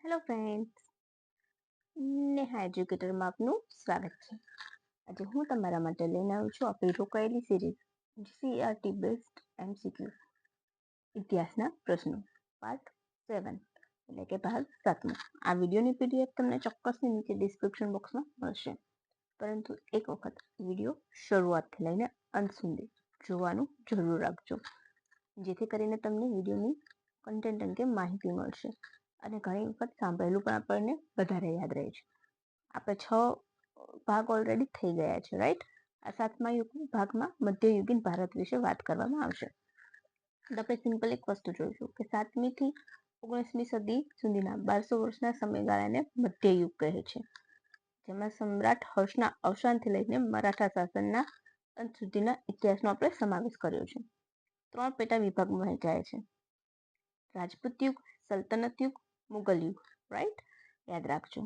Hello friends, Neha એજ્યુકેટરમાં આપનું સ્વાગત છે. આજે હું તમારા માટે લઈને આવી છું આપણી રોકાયેલી સિરીઝ જીસીઆરટી બેસ્ટ એમસીક્યુ ઇતિહાસના પ્રશ્નો પાર્ટ 7 એટલે કે ભાગ 7. આ વિડીયોની પીડીએફ તમને ચોક્કસની નીચે ડિસ્ક્રિપ્શન બોક્સમાં મળશે, પરંતુ એક વખત વિડીયો શરૂઆતથી લઈને અંત સુધી જોવાનું જરૂર રાખજો, જેથી કરીને તમને વિડીયોની કન્ટેન્ટ અંગે માહિતી મળશે અને ઘણી વખત સાંભળેલું પણ આપણને વધારે યાદ રહે છે. આપણે 6 ભાગ ઓલરેડી થઈ ગયા છે, રાઈટ? આ 7મા ભાગમાં મધ્યયુગીન ભારત વિશે વાત કરવામાં આવશે. તો આપણે સિમ્પલ એક વસ્તુ જોઈશું કે 7મી થી 19મી સદી સુધીના 1200 વર્ષના સમયગાળાને મધ્યયુગ કહે છે, જેમાં સમ્રાટ હર્ષના અવસાનથી લઈને મરાઠા શાસનના અંત સુધીના ઇતિહાસનો આપણે સમાવેશ કર્યો છે. 3 પેટા વિભાગમાં વહેંચાય છે: રાજપૂત યુગ, સલ્તનત યુગ, મુગલ યુગ. રાઈટ? યાદ રાખજો,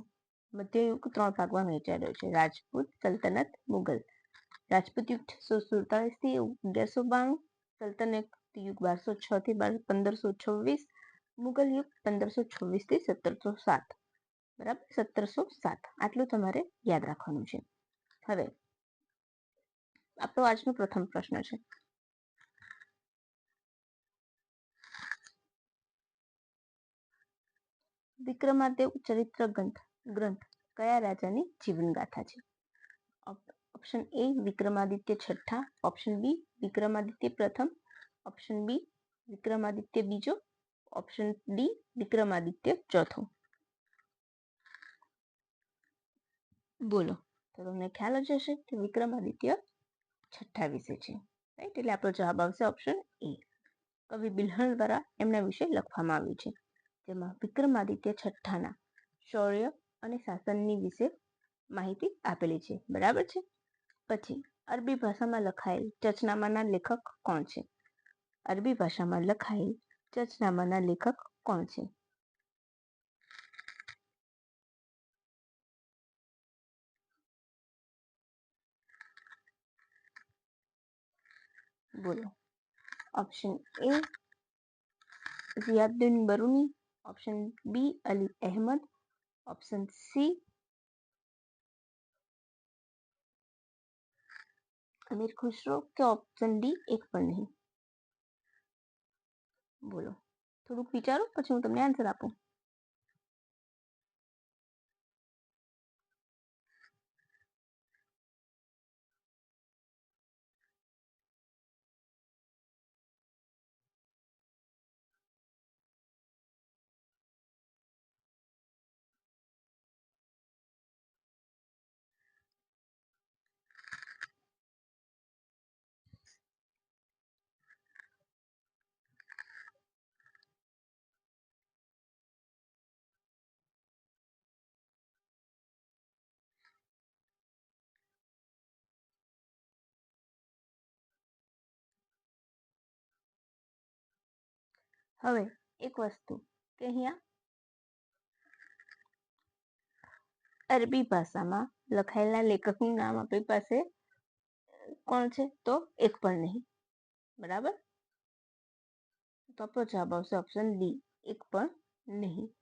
મધ્યયુગ 3 ભાગમાં વહેંચાયેલો છે: રાજપૂત, સલ્તનત, મુગલ. રાજપૂત યુગ 647 થી 1192, સલ્તનત યુગ 1206 થી 1526, મુગલ યુગ 1526 થી 1707. બરાબર, 1707. આટલું તમારે યાદ રાખવાનું છે. હવે આપણો આજનો પ્રથમ પ્રશ્ન છે: વિક્રમાદેવ ચરિત્ર ગ્રંથ કયા રાજાની જીવનગાથા છે? ઓપ્શન એ વિક્રમાદિત્ય છઠ્ઠા, ઓપ્શન બી વિક્રમાદિત્ય પ્રથમ, ઓપ્શન બી વિક્રમાદિત્ય બીજો, ઓપ્શન ડી વિક્રમાદિત્ય ચોથો. બોલો, તો તમને ખ્યાલ જ હશે કે વિક્રમાદિત્ય છઠ્ઠા વિશે છે, રાઈટ? એટલે આપણો જવાબ આવશે ઓપ્શન એ. કવિ બિલ્હણ દ્વારા એમના વિશે લખવામાં આવ્યું છે, જેમાં વિક્રમાદિત્ય છઠ્ઠાના શૌર્ય અને શાસનની વિશે માહિતી આપેલી છે. બરાબર છે. પછી અરબી ભાષામાં લખાયેલ ચચનામાના લેખક કોણ છે? અરબી ભાષામાં લખાયેલ ચચનામાના લેખક કોણ છે? બોલો. Option A Ziauddin Barani, option B Ali Ahmed, option C Amir Khusro કે ઓપ્શન ડી એક પણ નહીં. બોલો, થોડુંક વિચારો પછી હું તમને આન્સર આપું. હવે એક વસ્તુ કે અહીંયા અરબી ભાષામાં લખાયેલા લેખકનું નામ આપણી પાસે કોણ છે? તો એક પણ નહીં. બરાબર, તો આપણો જવાબ આવશે ઓપ્શન ડી, એક પણ નહીં.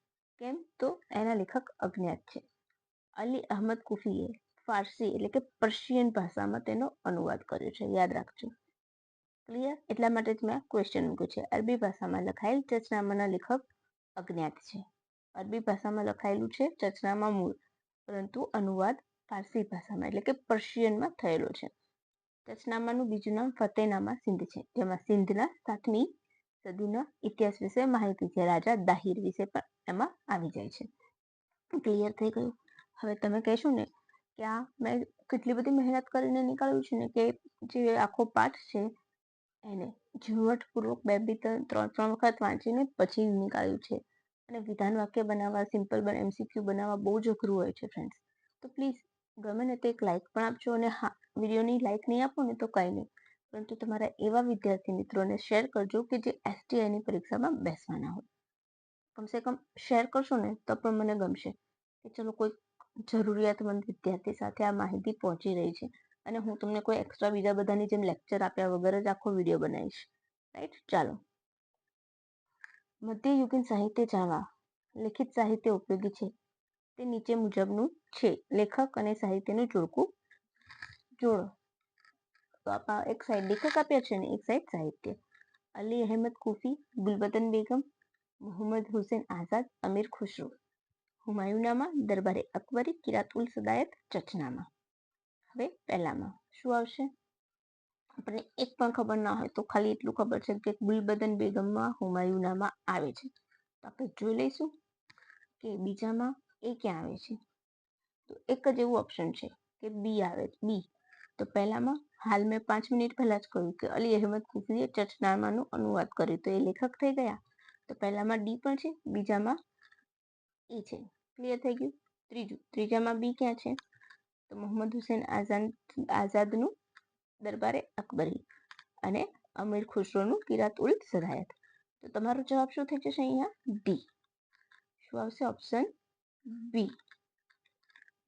કેમ? તો એના લેખક અજ્ઞાત છે. અલી અહમદ કુફીએ ફારસી એટલે કે પર્શિયન ભાષામાં તેનો અનુવાદ કર્યો છે. યાદ રાખજો. ક્લિયર? એટલા માટે જ મેં ક્વેશ્ચન મૂક્યું છે. અરબી ભાષામાં લખાયેલ ચચનામાના લેખક અજ્ઞાત છે. અરબી ભાષામાં લખાયેલું છે ચચનામા મૂળ, પરંતુ અનુવાદ ફારસી ભાષામાં એટલે કે પર્શિયનમાં થયેલો છે. ચચનામાનું બીજું નામ ફતેહનામા સિંધ છે, જેમાં સિંધના 7મી સદીના ઇતિહાસ વિશે માહિતી છે. રાજા દાહિર વિશે પણ એમાં આવી જાય છે. ક્લિયર થઈ ગયું? હવે તમે કહેશો ને કે આ મેં કેટલી બધી મહેનત કરીને નીકાળ્યું છે ને, કે જે આખો પાઠ છે એને ઝીણવટપૂર્વક 2-3 વખત વાંચીને પછી નીકાળ્યું છે, અને વિધાન વાક્ય બનાવવા, સિમ્પલ એમસીક્યુ બનાવવા બહુ જ અઘરું હોય છે ફ્રેન્ડ્સ. તો પ્લીઝ ગમે ને તો એક લાઇક પણ આપજો, અને હા, વિડીયોની લાઇક નહીં આપો ને તો કંઈ નહીં, પરંતુ તમારા એવા વિદ્યાર્થી મિત્રોને શેર કરજો કે જે એસટીઆઈની પરીક્ષામાં બેસવાના હોય. કમસે કમ શેર કરશો ને તો પણ મને ગમશે કે ચલો કોઈ જરૂરિયાતમંદ વિદ્યાર્થી સાથે આ માહિતી પહોંચી રહી છે, અને હું તમને કોઈ એક્સ્ટ્રા બીજા બધાની જેમ લેક્ચર આપ્યા વગર જ આખો વિડીયો બનાવીશ. રાઈટ? ચાલો, મધ્યયુગીન સાહિત્ય જાણવા લિખિત સાહિત્ય ઉપયોગી છે તે નીચે મુજબનું છે. લેખક અને સાહિત્યનું જોડકું જોડો. તો આપણા એક સાઈડ લેખક આપ્યા છે ને એક સાઈડ સાહિત્ય. અલી અહેમદ કુફી, ગુલબદન બેગમ, મોહમ્મદ હુસેન આઝાદ, અમીર ખુશરો. હુમાયુનામા, દરબારે અકબરી, કિરાત ઉલ સદાયત, ચચનામા. હવે પહેલામાં શું આવશે? આપણને એક પણ ખબર ના હોય તો ખાલી એટલું ખબર છે કે ગુલબદન બેગમમાં હુમાયુનામા આવે છે. તો આપણે જોઈ લઈશું કે બીજામાં એ ક્યાં આવે છે. તો એક જ એવું ઓપ્શન છે કે બી આવે છે. બી. તો પહેલામાં હાલ મેં 5 મિનિટ પહેલા જ કહ્યું કે અલી અહેમદ કુફીએ ચચનામાનું અનુવાદ કર્યું, તો એ લેખક થઈ ગયા. તો પહેલામાં ડી પણ છે, બીજામાં એ છે. ક્લિયર થઈ ગયું? ત્રીજામાં બી ક્યાં છે? તો મોહમ્મદ હુસેન આઝાદનું દરબારે અકબરી અને અમીર ખુશરોનું કિરાત ઉલ સદાયત. તો તમારો જવાબ શું થઈ જશે અહીંયા? ડી. શું આવશે? Option B.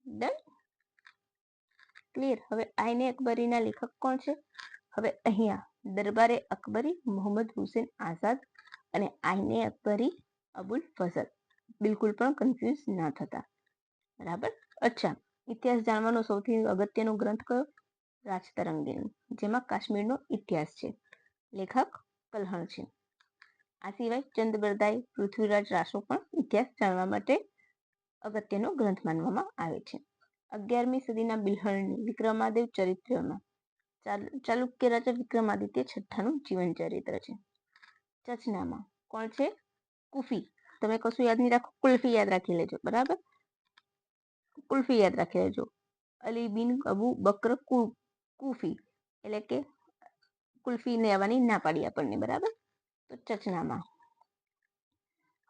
ડન? ક્લિયર? હવે આઈને અકબરીના લેખક કોણ છે? હવે અહીંયા દરબારે અકબરી, મોહમ્મદ હુસેન આઝાદ અને આઈને અકબરી અબુલ ફઝલ. બિલકુલ પણ કન્ફ્યુઝ ના થતા. બરાબર? અચ્છા, ઇતિહાસ જાણવાનો સૌથી અગત્યનો ગ્રંથ કયો? રાજતરંગીણી, જેમાં કાશ્મીરનો ઇતિહાસ છે. લેખક કલ્હણ છે. આ સિવાય ચંદ બરદાઈ, પૃથ્વીરાજ રાસો પણ ઇતિહાસ જાણવા માટે અગત્યનો ગ્રંથ માનવામાં આવે છે. 11મી સદીના બિલ્હણની વિક્રમાદેવ ચરિત્રમાં ચાલુક્ય રાજા વિક્રમાદિત્ય છઠ્ઠાનું જીવન ચરિત્ર છે. ચચનામા કોણ છે? કુફી. તમે કશું યાદ નહીં રાખો, કુલ્ફી યાદ રાખી લેજો. બરાબર? કુલ્ફી યાદ રાખી લેજો. અલી બિન અબુ બકર કુફી, એટલે કે કુલ્ફી લેવાની ના પાડી આપણને. બરાબર? તો ચચનામા.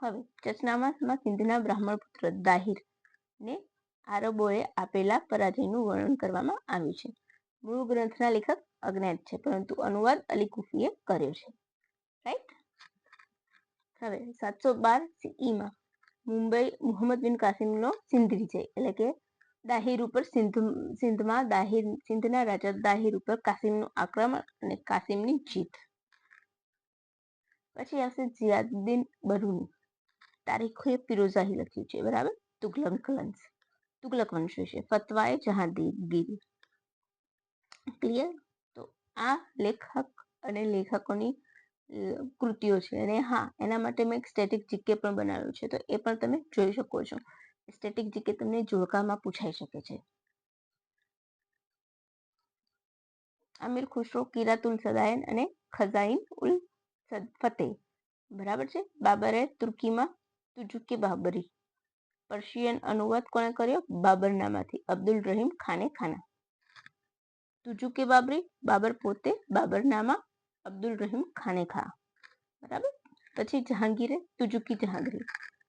હવે ચચનામામાં સિંધના બ્રાહ્મણ પુત્ર દાહિર ને આરબોએ આપેલા પરાજયનું વર્ણન કરવામાં આવ્યું છે. મૂળ ગ્રંથના લેખક અજ્ઞાત છે, પરંતુ અનુવાદ અલી કુફીએ કર્યો છે. રાઈટ? હવે 712 ઈમાં મુંબઈ મુહમ્મદ બિન કાસિમનો સિંધ વિજય, એટલે કે દાહિર ઉપર સિંધના રાજા દાહિર ઉપર કાસિમનું આક્રમણ અને કાસિમની જીત. પછી આવશે ઝિયાદુદ્દીન બરુની તારીખોએ ફિરોઝાહી લખ્યું છે. બરાબર? તુગલક વંશ વિશે ફતવાએ જહાંગીરી. ક્લિયર? તો આ લેખક અને લેખકોની કૃતિઓ છે. અને હા, એના માટે મેં એક સ્ટેટિક જીકે પણ બનાવ્યું છે, તો એ પણ તમે જોઈ શકો છો. સ્ટેટિક જીકે તમને જોડકામાં પૂછાઈ શકે છે. અમીર ખુશરો, કિરાત ઉલ સદાયન અને ખઝાઇન ઉલ ફતેહ. બરાબર છે? બાબરે તુર્કીમાં તુજુકે બાબરી. પર્શિયન અનુવાદ કોણે કર્યો? બાબરનામાથી અબ્દુલ રહીમ ખાને ખાના. તુજુકે બાબરી, બાબર પોતે, બાબરનામા, અબ્દુલ રહીમ ખાને ખા. બરાબર? પછી જહાંગીરે તુજુકી જહાંગીરી.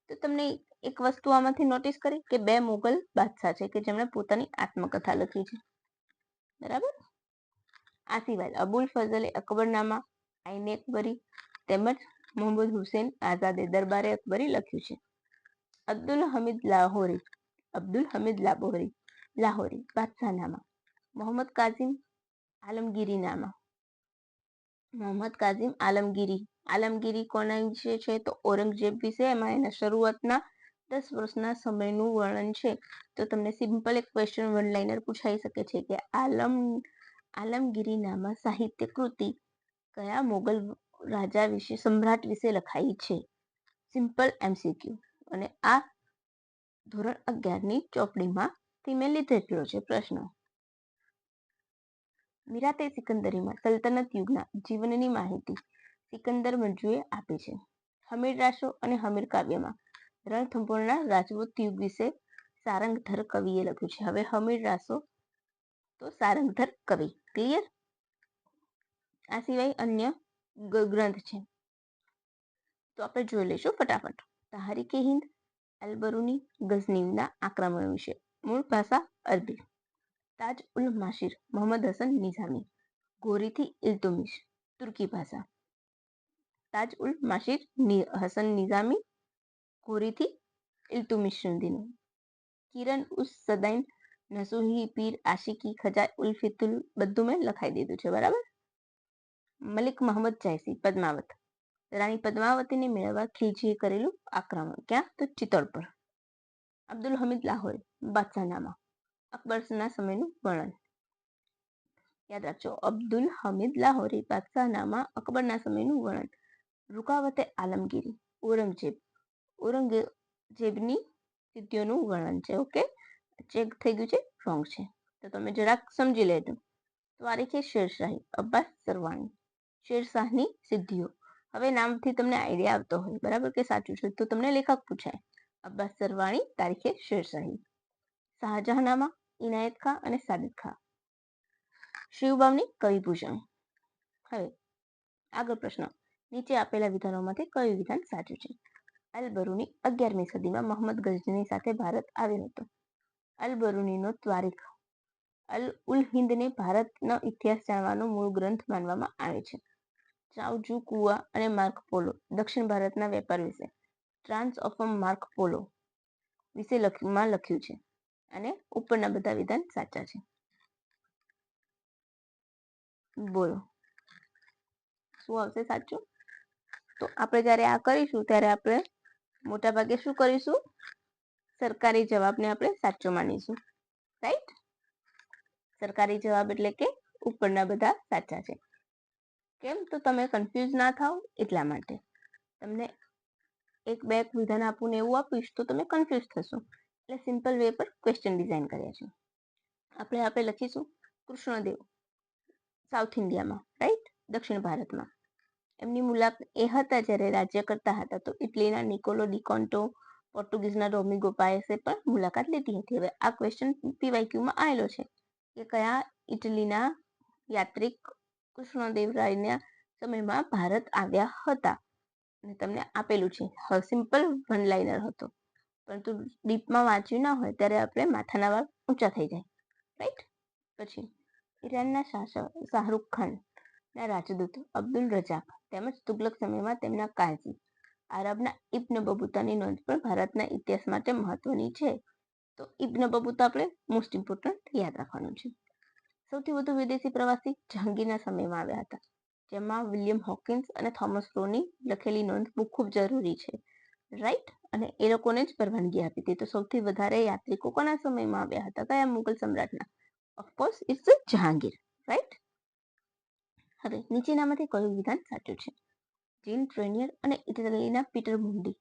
તો તમને એક વસ્તુ આમાંથી નોટિસ કરી કે 2 મુગલ બાદશાહ છે કે જેમણે પોતાની આત્મકથા લખી છે. બરાબર? આ સિવાય અબુલ ફઝલે અકબરનામા, આઈને અકબરી તેમજ મોહમ્મદ હુસેન આઝાદે દરબારે અકબરી લખ્યું છે. અબ્દુલ હમીદ લાહોરી બાદશાહનામા, મોહમ્મદ કાઝિમ આલમગીરી કોના વિશે છે? તો ઔરંગઝેબ વિશે. એમાં એના શરૂઆતના 10 વર્ષના સમયનું વર્ણન છે. તો તમને સિમ્પલ એક ક્વેશ્ચન વન લાઇનર પૂછાઈ શકે છે કે આલમગીરીનામા સાહિત્ય કૃતિ કયા મોગલ રાજા વિશે, સમ્રાટ વિશે લખાઈ છે? Simple MCQ. અને આ ધોરણ 11ની ચોપડીમાંથી મેં લીધેલો છે પ્રશ્ન. મીરાતે સિકંદરીમાં સલ્તનત યુગના જીવનની માહિતી સિકંદર મંજુએ આપી છે. હમીર રાસો અને હમીર કાવ્યમાં રણથંભોરના રાજપૂત યુગ વિશે સારંગધર કવિએ લખ્યું છે. હવે હમીર રાસો તો સારંગધર કવિ. ક્લિયર? આ સિવાય અન્ય ગ્રંથ છે, તો આપણે જોઈ લઈશું ફટાફટ. તહારીકે હિન્દ અલબરુની ગઝનીના આક્રમણ વિશે, મૂળ ભાષા અરબી. તાજ ઉલ માશિર મોહમ્મદ હસન નિઝામી, ઘોરીથી ઇલ્તુમિશ, તુર્કી ભાષા. તાજ ઉલ માશિર હસન નિઝામી, ઘોરીથી ઇલ્તુમિશ સુધીનું. કિરણ ઉસ સદાઈન નસુહી પીર આશિકી ખજા ઉલ ફિતુલ બધું મેં લખાઈ દીધું છે. બરાબર? મલિક મોહમ્મદ જાયસી પદ્માવત, રાણી પદ્માવતીને મેળવવા ખિલજીએ કરેલું આક્રમણ ક્યાં? તો ચિત્તોડ પર. અબ્દુલ હમીદ લાહોરી બાદશાહનામા અકબરના સમયનું વર્ણન. યાદ રાખજો, અબ્દુલ હમીદ લાહોરી બાદશાહનામા અકબરના સમયનું વર્ણન. રૂકાવતે આલમગીરી ઔરંગઝેબની સિદ્ધિઓનું વર્ણન છે. ઓકે, ચેક થઈ ગયું છે, રોંગ છે, તો તમે જરાક સમજી લેજો. તારીખે શેરશાહી અબ્બાસ સરવાણી શેરશાહની સિદ્ધિઓ. હવે નામથી તમને આઈડિયા આવતો હોય બરાબર કે સાચું છે, તો તમને લેખક પૂછાય. અબ્બાસ સરવાણી તારીખે શેરશાહી. શાહજહાનામા ઇનાયત ખાં અને સાદિક ખાં. શિવબામની કવિભૂષણ. હવે આગળ પ્રશ્ન, નીચે આપેલા વિધાનોમાંથી કયું વિધાન સાચું છે? અલ બરૂની 11મી સદીમાં મોહમ્મદ ગઝની સાથે ભારત આવ્યો હતો. અલ બરૂનીનો ત્વારીખ અલ ઉલ હિંદને ભારતનો ઇતિહાસ જાણવાનો મૂળ ગ્રંથ માનવામાં આવે છે. ચાવ જુ કુઆ અને માર્ક પોલો દક્ષિણ ભારતના વેપાર વિશે ટ્રાન્સ ઓફ માર્ક પોલો વિશે લખ્યું છે. અને ઉપરના બધા વિધાન સાચા છે. બોલો શું આવશે સાચું? તો આપણે જ્યારે આ કરીશું ત્યારે આપણે મોટા ભાગે શું કરીશું? સરકારી જવાબને આપણે સાચો માનીશું. રાઈટ? સરકારી જવાબ એટલે કે ઉપરના બધા સાચા છે. કેમ? તો તમે કન્ફ્યુઝ ના થાવ એટલા માટે. તમને એક બે વિધાન આપું ને એવું આપીશ તો તમે કન્ફ્યુઝ થશો, એટલે સિમ્પલ વે પર ક્વેશ્ચન ડિઝાઇન કર્યા છે. આપણે લખીશું કૃષ્ણદેવ સાઉથ ઇન્ડિયામાં, રાઈટ, દક્ષિણ ભારતમાં. એમની મુલાકાત એ હતા જ્યારે રાજ્ય કરતા હતા, તો ઇટલીના નિકોલો ડી કોન્ટો, પોર્ટુગીઝના ડોમિંગો પાયસે પણ મુલાકાત લીધી હતી. હવે આ ક્વેશ્ચન પીવાયક્યુમાં આવેલો છે કે કયા ઇટલીના યાત્રિક કૃષ્ણદેવરાયના સમયમાં ભારત આવ્યા હતા, અને તમને આપેલું છે. સિમ્પલ વન લાઇનર હતો, પરંતુ ડીપમાં વાંચ્યું ના હોય ત્યારે આપણે માથાના વાળ ઊંચા થઈ જાય. રાઈટ? પછી ઈરાનના શાસક શાહરૂખ ખાનના રાજદૂત અબ્દુલ રજાક તેમજ તુગલક સમયમાં તેમના કાઝી આરબના ઇબ્ન બબૂતાની નોંધ પણ ભારતના ઇતિહાસ માટે મહત્વની છે. તો ઇબ્ન બબૂતા આપણે મોસ્ટ ઇમ્પોર્ટન્ટ યાદ રાખવાનું છે. સૌથી વધુ વિદેશી પ્રવાસી જહાંગીરના સમયમાં આવ્યા હતા, જેમાં વિલિયમ હોકિન્સ અને થોમસ રોની લખેલી નોંધ બહુ ખૂબ જરૂરી છે. રાઈટ? અને એ લોકોને જ પરવાનગી આપી હતી. તો સૌથી વધારે યાત્રિકો કોના સમયમાં આવ્યા હતા? કયા મુગલ સમ્રાટના? Of course it's Jahangir. રાઈટ? હવે નીચેનામાંથી કયું વિધાન સાચું છે? જીન ટ્રેનિયર અને ઇટલીના પીટર મુંડી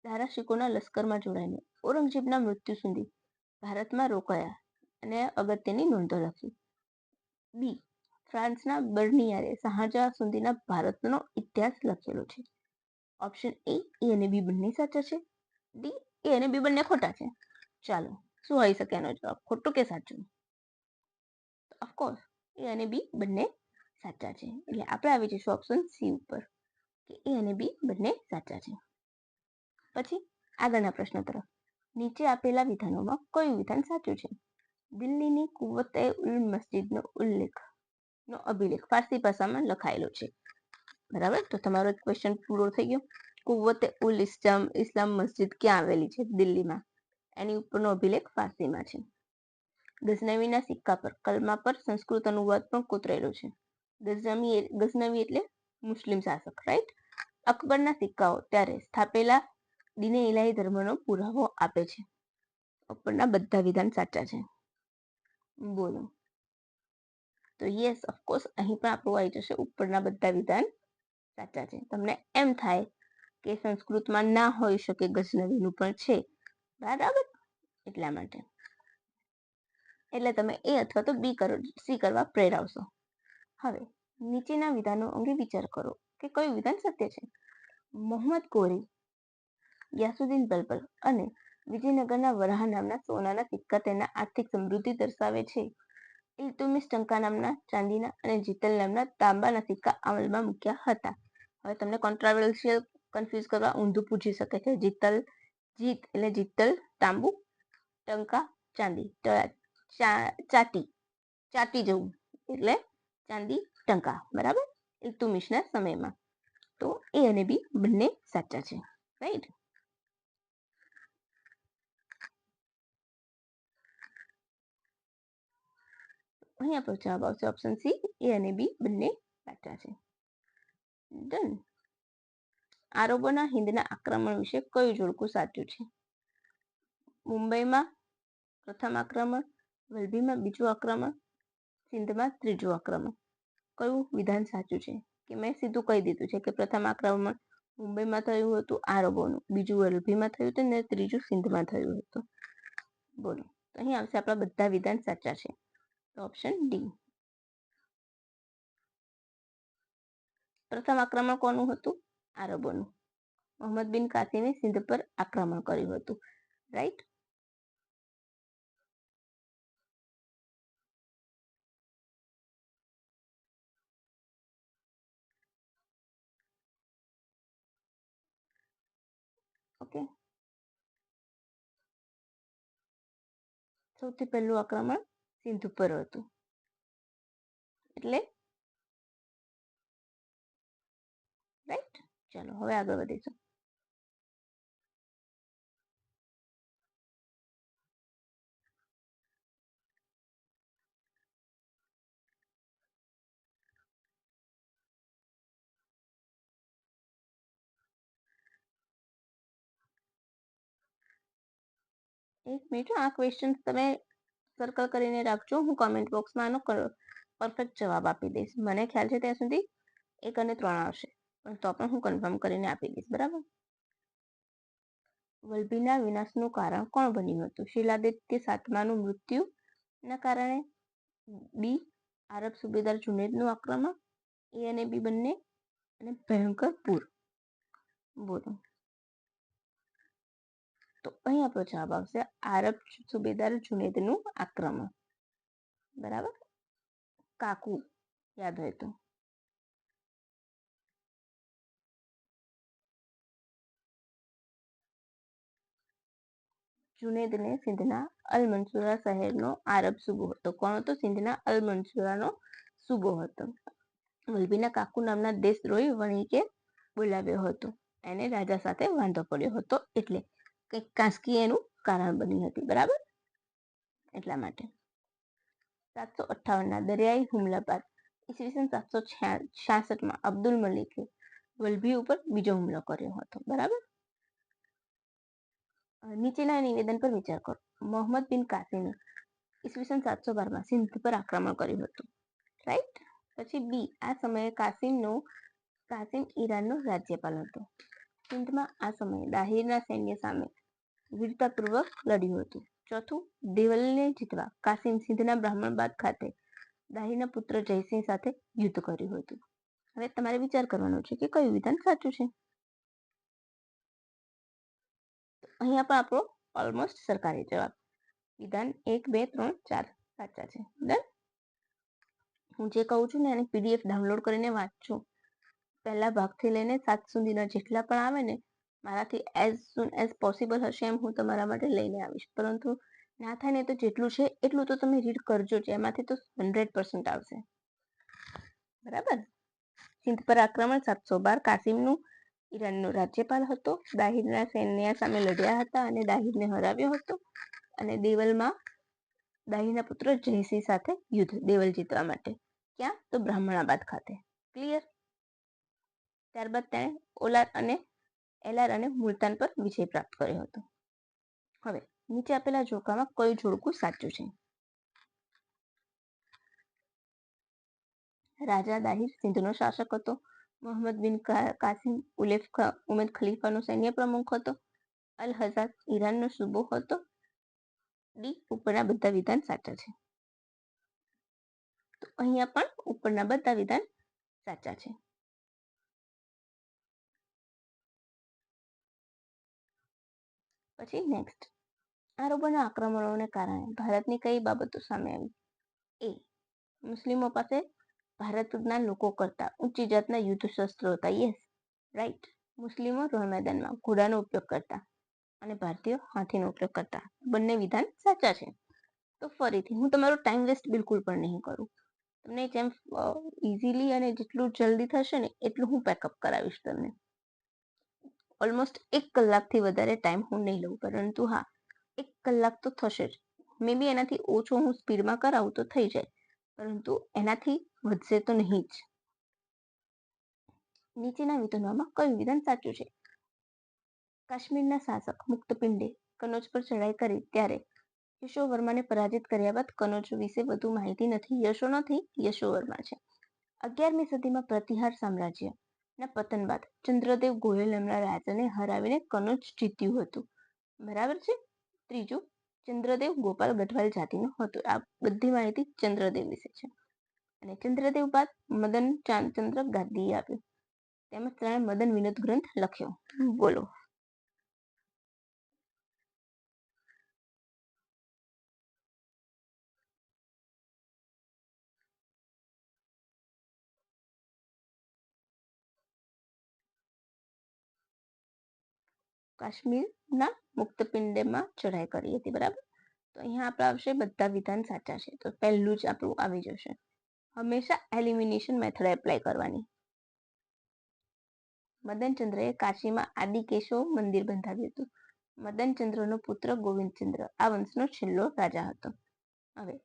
દારાશિકોના લશ્કરમાં જોડાઈને ઔરંગઝેબના મૃત્યુ સુધી ભારતમાં રોકાયા અને અગત્યની નોંધો લખી. બી. ફ્રાન્સના બર્નિયારે શાહજહાં સુધીના ભારતનો ઇતિહાસ લખેલો છે. ઓપ્શન એ અને બી બંને સાચા છે. ડી એ અને બી બંને ખોટા છે. ચાલો, શું હોઈ શકે એનો જવાબ, ખોટું કે સાચું? ઓફકોર્સ એ અને બી બંને સાચા છે. એટલે આપણે આવી જઈશું ઓપ્શન સી ઉપર કે એ અને બી બંને સાચા છે. પછી આગળના પ્રશ્ન તરફ. નીચે આપેલા વિધાનોમાં કયું વિધાન સાચું છે? દિલ્હીની કુવ્વતે ઉલ મસ્જિદનો અભિલેખ ફારસી ભાષામાં લખાયેલો છે. બરાબર, તો તમારો ક્વેશ્ચન પૂરો થઈ ગયો. કુવ્વતે ઉલ ઇસ્લામ મસ્જિદ ક્યાં આવેલી છે? દિલ્હીમાં. એની ઉપરનો અભિલેખ ફારસીમાં છે. ગઝનવીના સિક્કા પર કલમા પર સંસ્કૃત અનુવાદ પણ કોતરેલો છે. ગઝનવી એટલે મુસ્લિમ શાસક, રાઈટ? અકબરના સિક્કાઓ ત્યારે સ્થાપેલા દીને ઇલાહી ધર્મનો પુરાવો આપે છે. ઉપરના બધા વિધાન સાચા છે. બોલો. તો યસ, ઓફકોર્સ અહીં પણ આપણું આવી જશે ઉપરના બધા વિધાન સાચા છે. તમને એમ થાય કે સંસ્કૃતમાં ના હોઈ શકે, ગઝનવીનું પણ છે, બરાબર, એટલા માટે. એટલે તમે એ અથવા તો સી કરવા પ્રેરાવશો. હવે નીચેના વિધાનો અંગે વિચાર કરો કે કયું વિધાન સત્ય છે. મોહમ્મદ ગોરી, યાસુદ્દીન બલબલ અને વિજયનગરના વરાહ નામના સોનાના સિક્કા તેના આર્થિક સમૃદ્ધિ દર્શાવે છે. ઇલ્તુમિશ ટંકા નામના ચાંદીના અને જીતલ નામના તાંબાના સિક્કા અમલમાં મૂક્યા હતા. હવે તમને કોન્ટ્રાવર્શિયલ કન્ફ્યુઝ કરવા ઊંધું પૂછી શકે છે. જીત એટલે જીતલ તાંબુ, ટંકા ચાંદી, ચાટી જવું એટલે ચાંદી ટંકા, બરાબર, ઇલ્તુમિશના સમયમાં. તો એ અને બી બંને સાચા છે. રાઈટ? અહીંયા પર જવાબ આવશે ઓપ્શન સી, એ અને બી બંને સાચા છે. ડન. આરબોના હિંદના આક્રમણ વિશે કયું જોડકું સાચું છે? મુંબઈમાં પ્રથમ આક્રમણ, વલભીમાં બીજું આક્રમણ, સિંધમાં ત્રીજું આક્રમણ. કયું વિધાન સાચું છે? કે મેં સીધું કહી દીધું છે કે પ્રથમ આક્રમણ મુંબઈમાં થયું હતું આરબોનું, બીજું વલભીમાં થયું હતું ને ત્રીજું સિંધમાં થયું હતું. બોલો, તો અહીં આવશે આપણા બધા વિધાન સાચા છે. તો ઓપ્શન ડી. પ્રથમ આક્રમણ કોનું હતું? આરબોનું. મોહમ્મદ બિન કાસિમે સિંધ પર આક્રમણ કર્યું હતું, રાઈટ? ઓકે, સૌથી પહેલું આક્રમણ સિંધ પર હતું, એટલે રાઈટ. ચાલો હવે આગળ વધીશું. એક મિનિટ, આ ક્વેશ્ચન તમે સર્કલ કરીને રાખજો. હું કોમેન્ટ બોક્સમાં આનો પરફેક્ટ જવાબ આપી દઈશ. મને ખ્યાલ છે ત્યાં સુધી 1 અને 3 આવશે, પણ તો પણ હું કન્ફર્મ કરીને આપી દઈશ, બરાબર? વલભીના વિનાશનું કારણ કોણ બન્યું હતું? શિલાદિત્ય સાતમાનું મૃત્યુના કારણે, બી આરબ સુબેદાર જુનેદનું આક્રમણ, એ અને બી બંને, અને ભયંકર પૂર. બોલો, તો અહીં આપણો જવાબ આવશે આરબ સુબેદાર જુનેદનું આક્રમણ, બરાબર? કાકુ યાદ હોય તો. જુનેદને સિંધના અલ મંસૂરા શહેરનો આરબ સુબો હતો. કોણ હતો? સિંધના અલ મંસૂરાનો સુબો હતો. વલભીના કાકુ નામના દેશદ્રોહી વણિકે બોલાવ્યો હતો. એને રાજા સાથે વાંધો પડ્યો હતો, એટલે કંઈક કાંસકી એનું કારણ બની હતી, બરાબર? એટલા માટે 758ના દરિયાઈ હુમલા બાદ ઈસવીસન 766માં અબ્દુલ મલિકે વલભી ઉપર બીજો હુમલો કર્યો હતો, બરાબર? નીચેના નિવેદન પર વિચાર કરો. મોહમ્મદ બિન કાસિમે ઈસવીસન 712માં સિંધ પર આક્રમણ કર્યું હતું, રાઈટ? પછી બી, આ સમયે કાસિમ ઈરાનનો રાજ્યપાલ હતો. સિંધમાં આ સમયે દાહિરના સૈન્ય સામે વીરતાપૂર્વક લડ્યું હતું. ચોથું, દેવલને જીતવા કાસિમ સિંધના બ્રાહ્મણબાદ ખાતે દાહિરના પુત્ર જયસિંહ સાથે યુદ્ધ કર્યું હતું. હવે તમારે વિચાર કરવાનો છે કે કયું વિધાન સાચું છે. અહીંયા પણ આપણો ઓલમોસ્ટ સરકારી જવાબ. વિધાન 1, 2, 3, 4 સાચા છે. ડન. હું જે કહું છું ને એને પીડીએફ ડાઉનલોડ કરીને વાંચજો. પહેલા ભાગથી લઈને 7 સુધીના જેટલા પણ આવે ને, મારાથી એઝ સૂન એઝ પોસિબલ હશે એમ હું તમારા માટે લઈને આવીશ. પરંતુ ના થાય ને તો જેટલું છે એટલું તો તમે રીડ કરજો જ, એમાંથી તો 100% આવશે, બરાબર? સિંધ પર આક્રમણ 712. કાસિમનું ઈરાનનો રાજ્યપાલ હતો. દાહિરના સૈન્ય સામે લડ્યા હતા અને દાહિરને હરાવ્યો હતો. અને દેવલમાં દાહિરના પુત્ર જયસિંહ સાથે યુદ્ધ, દેવલ જીતવા માટે. ક્યાં? તો બ્રાહ્મણાબાદ ખાતે. ક્લિયર? ત્યારબાદ તેણે એલાર અને મુલતાન પર વિજય પ્રાપ્ત કર્યો હતો. હવે નીચે આપેલા જોડકામાં કયું જોડકું સાચું છે? રાજા દાહિર સિંધનો શાસક હતો. મોહમ્મદ બિન કાસિમ ઉમેદ ખલીફાનો સૈન્ય પ્રમુખ હતો. અલ હઝાઝ ઈરાનનો સુબો હતો. ડી, ઉપરના બધા વિધાન સાચા છે. તો અહીંયા પણ ઉપરના બધા વિધાન સાચા છે. પછી નેક્સ્ટ, આરબોના આક્રમણોને કારણે ભારતની કઈ બાબતો સામે આવી? એ, મુસ્લિમો પાસે ભારતના લોકો કરતા ઊંચી જાતના યુદ્ધ શસ્ત્રો હતા. Yes, right. મુસ્લિમો રણ મેદાનમાં ઘોડાનો ઉપયોગ કરતા અને ભારતીયો હાથીનો ઉપયોગ કરતા. બંને વિધાન સાચા છે. તો ફરીથી હું તમારો ટાઈમ વેસ્ટ બિલકુલ પણ નહીં કરું. તમને જેમ ઇઝીલી અને જેટલું જલ્દી થશે ને એટલું હું પેકઅપ કરાવીશ તમને. ઓલમોસ્ટ 1 કલાકથી વધારે ટાઈમ હું નહીં લઉં, પરંતુ હા, 1 કલાક તો થશે જ. મે બી એનાથી ઓછો હું સ્પીડમાં કરાવું તો થઈ જાય, પરંતુ એનાથી વધશે તો નહીં જ. નીચેના વિધાનોમાં કયું વિધાન સાચું છે? કાશ્મીરના શાસક મુક્તપિંડે કનોજ પર ચડાઈ કરી ત્યારે યશોવર્માને પરાજિત કર્યા બાદ કનોજ વિશે વધુ માહિતી નથી. યશો નથી, યશોવર્મા છે. 11મી સદીમાં પ્રતિહાર સામ્રાજ્યના પતન બાદ ચંદ્રદેવ ગોહિલ નામના રાજાને હરાવીને કનોજ જીત્યું હતું. બરાબર છે. ત્રીજું, ચંદ્રદેવ ગોપાલ ગઢવાલ જાતિનો હતો. આ બધી માહિતી ચંદ્રદેવ વિશે છે. અને ચંદ્રદેવ બાદ મદન ચાંદચંદ્ર ગાદી આવ્યો. તેમજ તેણે મદન વિનોદ ગ્રંથ લખ્યો. બોલો. કાશ્મીરના મુક્તપિંડમાં ચઢાઈ કરી હતી. બરાબર. તો અહીંયા આપણે આવશે બધા વિધાન સાચા છે. તો પહેલું જ આપણું આવી જશે. હંમેશા એલિમિનેશન મેથડ એપ્લાય કરવાની. મદનચંદ્રએ કાશીમાં આદિકેશવ મંદિર બંધાવ્યું હતું. મદનચંદ્રનો પુત્ર ગોવિંદચંદ્ર આ વંશનો છેલ્લો રાજા હતો. હવે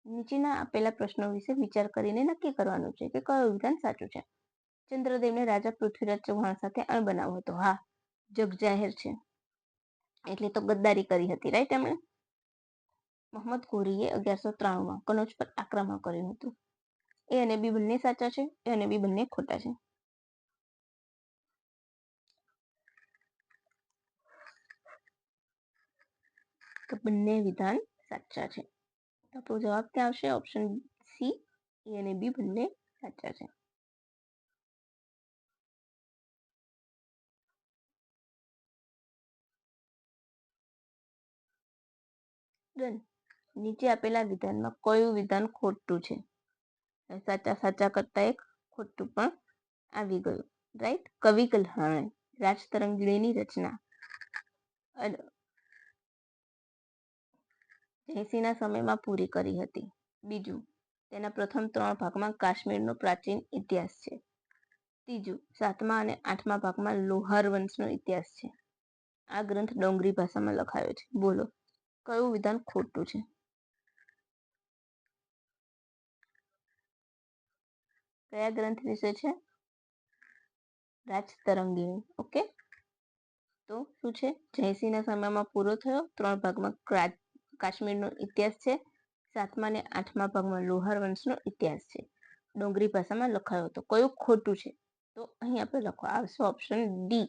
નીચેના આપેલા પ્રશ્નો વિશે વિચાર કરીને નક્કી કરવાનું છે કે કયું વિધાન સાચું છે. ચંદ્રદેવને રાજા પૃથ્વીરાજ ચૌહાણ સાથે અણબનાવ હતો. હા, જગ જાહેર છે. એટલે તો ગદ્દારી કરી હતી, રાઈટ? એમણે મોહમ્મદ ઘોરીએ 1193માં કનોજ પર આક્રમણ કર્યું હતું. એ અને બી બંને સાચા છે. એ અને બી બંને ખોટા છે. તો બંને વિધાન સાચા છે. તો આપણો જવાબ ત્યાં આવશે ઓપ્શન સી. એ અને બી બંને સાચા છે. ડન. નીચે આપેલા વિધાનમાં કયું વિધાન ખોટું છે? સાચા સાચા કરતા એક ખોટું પણ આવી ગયું, રાઈટ? કવિ કલ્હાણે રાજતરંગીણીની રચના જયસિંહના સમયમાં પૂરી કરી હતી. બીજું, તેના પ્રથમ 3 ભાગમાં કાશ્મીરનો પ્રાચીન ઇતિહાસ છે. ત્રીજું, 7મા અને 8મા ભાગમાં લોહાર વંશનો ઇતિહાસ છે. આ ગ્રંથ ડોંગરી ભાષામાં લખાયો છે. બોલો, કયું વિધાન ખોટું છે? કયા ગ્રંથ વિશે છે? રાજતરંગીણી. ઓકે. તો શું છે? જયસિંહના સમયમાં પૂરો થયો. 3 ભાગમાં કાશ્મીરનો ઇતિહાસ છે. 7મા અને 8મા ભાગમાં લોહાર વંશનો ઇતિહાસ છે. ડોંગરી ભાષામાં લખાયો હતો. કયું ખોટું છે? તો અહીં આપણે લખવા આવશે ઓપ્શન ડી.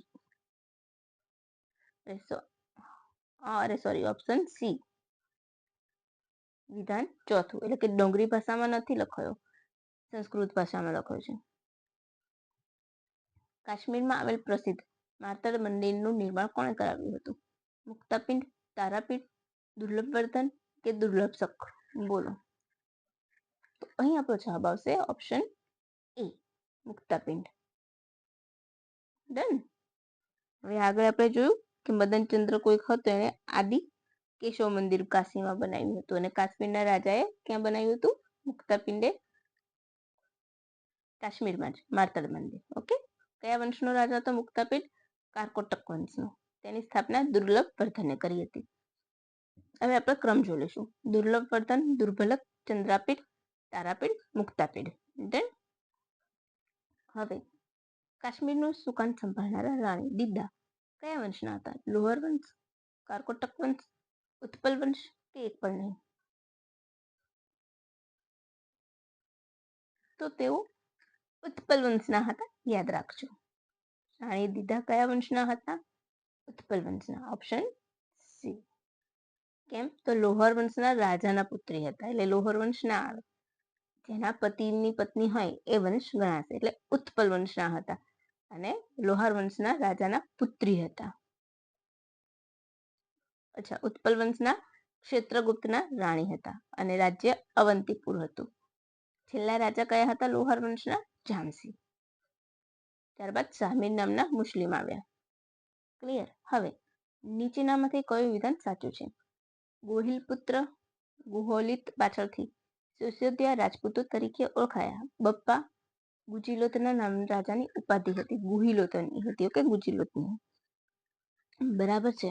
Option C. વિધાન ચોથું, એટલે કે ડોંગરી ભાષામાં નથી લખાયો, સંસ્કૃત ભાષામાં લખ્યો છે. કાશ્મીરમાં આવેલ પ્રસિદ્ધ માતર મંદિરનું નિર્માણ કોણે કરાવ્યું હતું? મુક્તાપિંડ, તારાપીઠ, દુર્લભવર્ધન કે દુર્લભ શક? બોલો. તો અહીં આપણો જવાબ આવશે ઓપ્શન એ, મુક્તાપિંડ. ડન. હવે આગળ આપણે જોયું કે મદનચંદ્ર કોઈક હતો, એને આદિ કેશવ મંદિર કાશીમાં બનાવ્યું હતું. અને કાશ્મીરના રાજાએ ક્યાં બનાવ્યું હતું? મુક્તાપિંડે કાશ્મીરમાં જ માર્તડ મંદિર. ઓકે. કયા વંશનો રાજા હતો મુક્તાપિંડ? કારકોટક વંશનો. તેની સ્થાપના દુર્લભવર્ધને કરી હતી. હવે આપણે ક્રમ જોઈ લઈશું. દુર્લભવર્ધન, દુર્ભલક, ચંદ્રાપીઠ, તારાપીઠ, મુક્તાપીઠ. ડન. હવે કાશ્મીરનું સુકાન સંભાળનારા રાણી દીદા કયા વંશના હતા? લોહર વંશ, કારકોટક વંશ, ઉત્પલ વંશ કે એક પણ નહીં? તો તેઓ ઉત્પલ વંશના હતા. યાદ રાખજો. રાણી દીદા કયા વંશના હતા? ઉત્પલ વંશના. Option C. કેમ? તો લોહર વંશના રાજાના પુત્રી હતા, એટલે લોહર વંશ ના આવે. જેના પતિની પત્ની હોય એ વંશ ગણાશે, એટલે ઉત્પલ વંશના હતા. અને લોહાર વંશના રાજાના પુત્રી હતા. અચ્છા, ઉત્પલ વંશના ક્ષેત્રગુપ્તના રાણી હતા અને રાજ્ય અવંતીપુર હતું. છેલ્લા રાજા કયા હતા લોહાર વંશના? ઝાંસી. ત્યારબાદ શામીર નામના મુસ્લિમ આવ્યા. ક્લિયર. હવે નીચેનામાંથી કયું વિધાન સાચું છે? ગોહિલ પુત્ર ગુહોલિત પાછળથી સિસોદિયા રાજપૂતો તરીકે ઓળખાયા. બપ્પા ગુજીલોતના નામ રાજાની ઉપાધિ હતી. ગુહિલોતની હતી. ઓકે, ગુજીલોતની. બરાબર છે.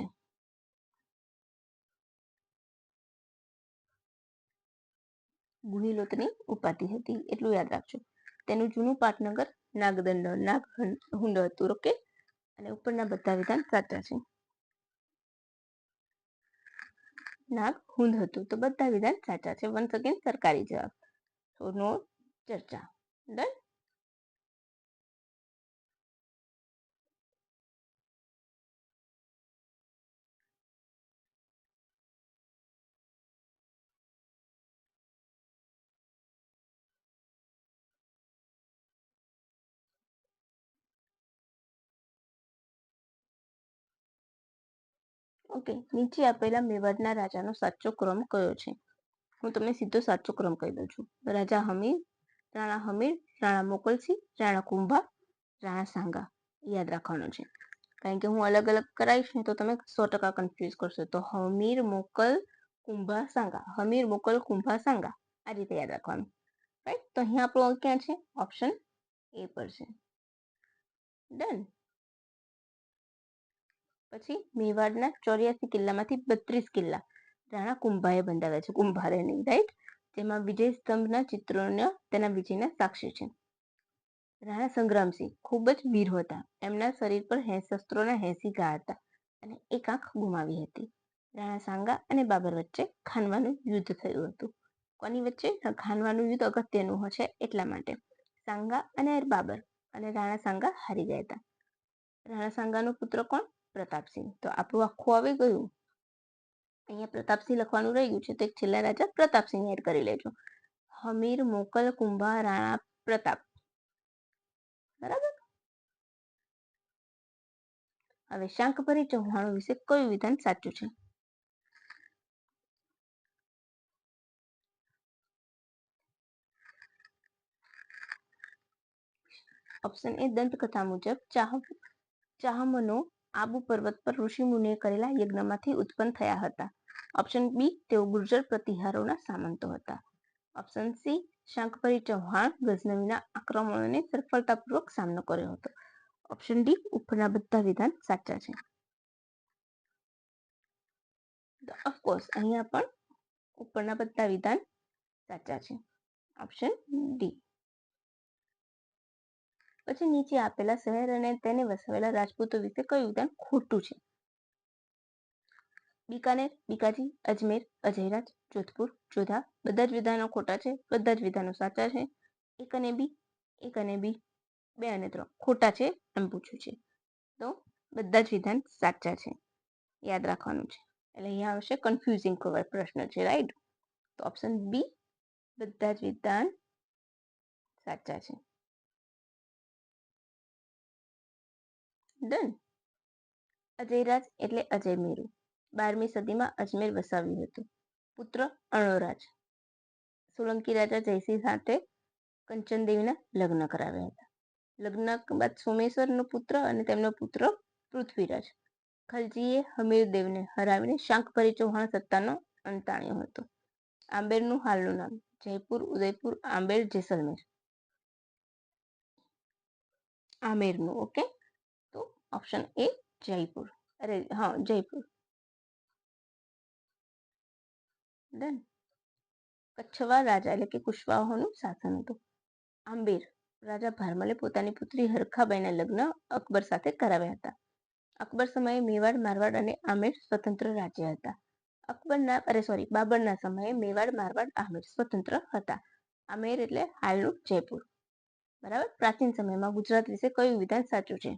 ગુહિલોતની ઉપાધિ હતી, એટલું યાદ રાખજો. તેનું જૂનું પાટનગર નાગદંડ, નાગહુંડ હતું. ઓકે, અને ઉપરના બધા વિધાન સાચા છે. નાગહુંદ હતું, તો બધા વિધાન સાચા છે. વન્સ અગેન સરકારી જવાબ. તો નો ચર્ચા. ડન. ઓકે, નીચે આપેલા મેવાડના રાજાનો સાચો ક્રમ કયો છે? હું તમને સીધો સાચો ક્રમ કહી દઉં છું. રાજા હમીર, રાણા મોકલસિંહ, રાણા કુંભા, રાણા સાંગા. યાદ રાખવાનું છે, કારણ કે હું અલગ અલગ કરાવીશ ને તો તમે 100% કન્ફ્યુઝ કરશો. તો હમીર, મોકલ, કુંભા, સાંગા. હમીર, મોકલ, કુંભા, સાંગા. આ રીતે યાદ રાખવાનું. રાઈટ. તો અહીંયા આપણો ક્યાં છે? ઓપ્શન એ પર છે. ડન. પછી મેવાડના 84 કિલ્લામાંથી 32 કિલ્લા રાણા કુંભાએ બંધાવ્યા છે. કુંભારે નહીં, રાઈટ. જેમાં વિજય સ્તંભના ચિત્રોને તેના વિજયના સાક્ષી છે. રાણા સંગ્રામસિંહ ખૂબ જ વીર હતા. એમના શરીર પર શસ્ત્રોના 80 ઘા હતા અને એક આંખ ગુમાવી હતી. રાણા સાંગા અને બાબર વચ્ચે ખાનવાનું યુદ્ધ થયું હતું. કોની વચ્ચે? ખાનવાનું યુદ્ધ અગત્યનું હશે એટલા માટે. સાંગા અને બાબર અને રાણા સાંગા હારી ગયા હતા. રાણા સાંગાનો પુત્ર કોણ? પ્રતાપસિંહ. તો આપણું આખું આવી ગયું. અહીંયા પ્રતાપસિંહ લખવાનું રહ્યું છે, તો એક છેલ્લા રાજા પ્રતાપસિંહ એડ કરી લેજો. હમીર, મોકલ, કુંભા, રાણા, પ્રતાપ. બરાબર. હવે શાંકભરી ચૌહાણો વિશે કયું વિધાન સાચું છે? ઓપ્શન એ દંતકથા મુજબ ચાહમનો આબુ પર્વત પર ઋષિ મુનિએ કરેલા યજ્ઞમાંથી ઉત્પન્ન થયા હતા. ઓપ્શન બી, તેઓ ગુર્જર પ્રતિહારોના સામંતો હતા. ઓપ્શન સી, શાંકભરી ચૌહાણ ગઝનવીના આક્રમણોને સફળતાપૂર્વક સામનો કર્યો હતો. ઓપ્શન ડી, ઉપરના બધા વિધાન સાચા છે. ઓફકોર્સ અહીંયા પણ ઉપરના બધા વિધાન સાચા છે. Option D. પછી નીચે આપેલા શહેર અને તેને વસાવેલા રાજપૂતો વિશે કયું વિધાન ખોટું છે? બીકાનેર, બીકાજી, અજમેર, અજયરાજ, જોધપુર, જોધા. બધા જ વિધાનો ખોટા છે. બધા જ વિધાનો સાચા છે. એક અને બી, 2 અને 3 ખોટા છે એમ પૂછ્યું છે. તો બધા જ વિધાન સાચા છે. યાદ રાખવાનું છે. એટલે અહીંયા આવશે કન્ફ્યુઝિંગ પ્રશ્ન છે, રાઈટ. તો ઓપ્શન બી, બધા જ વિધાન સાચા છે. ડન. અજયરાજ એટલે અજય મેરુ. 12મી સદીમાં અજમેર વસાવ્યું હતું. પુત્ર અણોરાજ. સોલંકી રાજા જયસિંહ સાથે કંચનદેવીના લગ્ન કરાવ્યા હતા. લગ્ન બાદ સોમેશ્વરનો પુત્ર અને તેમનો પુત્ર પૃથ્વીરાજ. ખલજીએ હમીરદેવને હરાવીને શાંકભરી ચૌહાણ સત્તાનો અંત આણ્યો હતો. આંબેરનું હાલનું નામ જયપુર, ઉદયપુર, આંબેર, જેસલમેર. આમેરનું. ઓકે, તો option A Jaipur. Jaipur. Done. Kachhwaha રાજા એટલે કે કુશવાહોનું શાસન હતું. આંબેર રાજા ભારમલે પોતાની પુત્રી હરખાબાઈના લગ્ન અકબર સાથે કરાવ્યા હતા. અકબર સમયે મેવાડ, મારવાડ અને આમેર સ્વતંત્ર રાજ્ય હતા. બાબરના સમયે મેવાડ, મારવાડ, આમેર સ્વતંત્ર હતા. આમેર એટલે હાલનું જયપુર. બરાબર. પ્રાચીન સમયમાં ગુજરાત વિશે કયું વિધાન સાચું છે?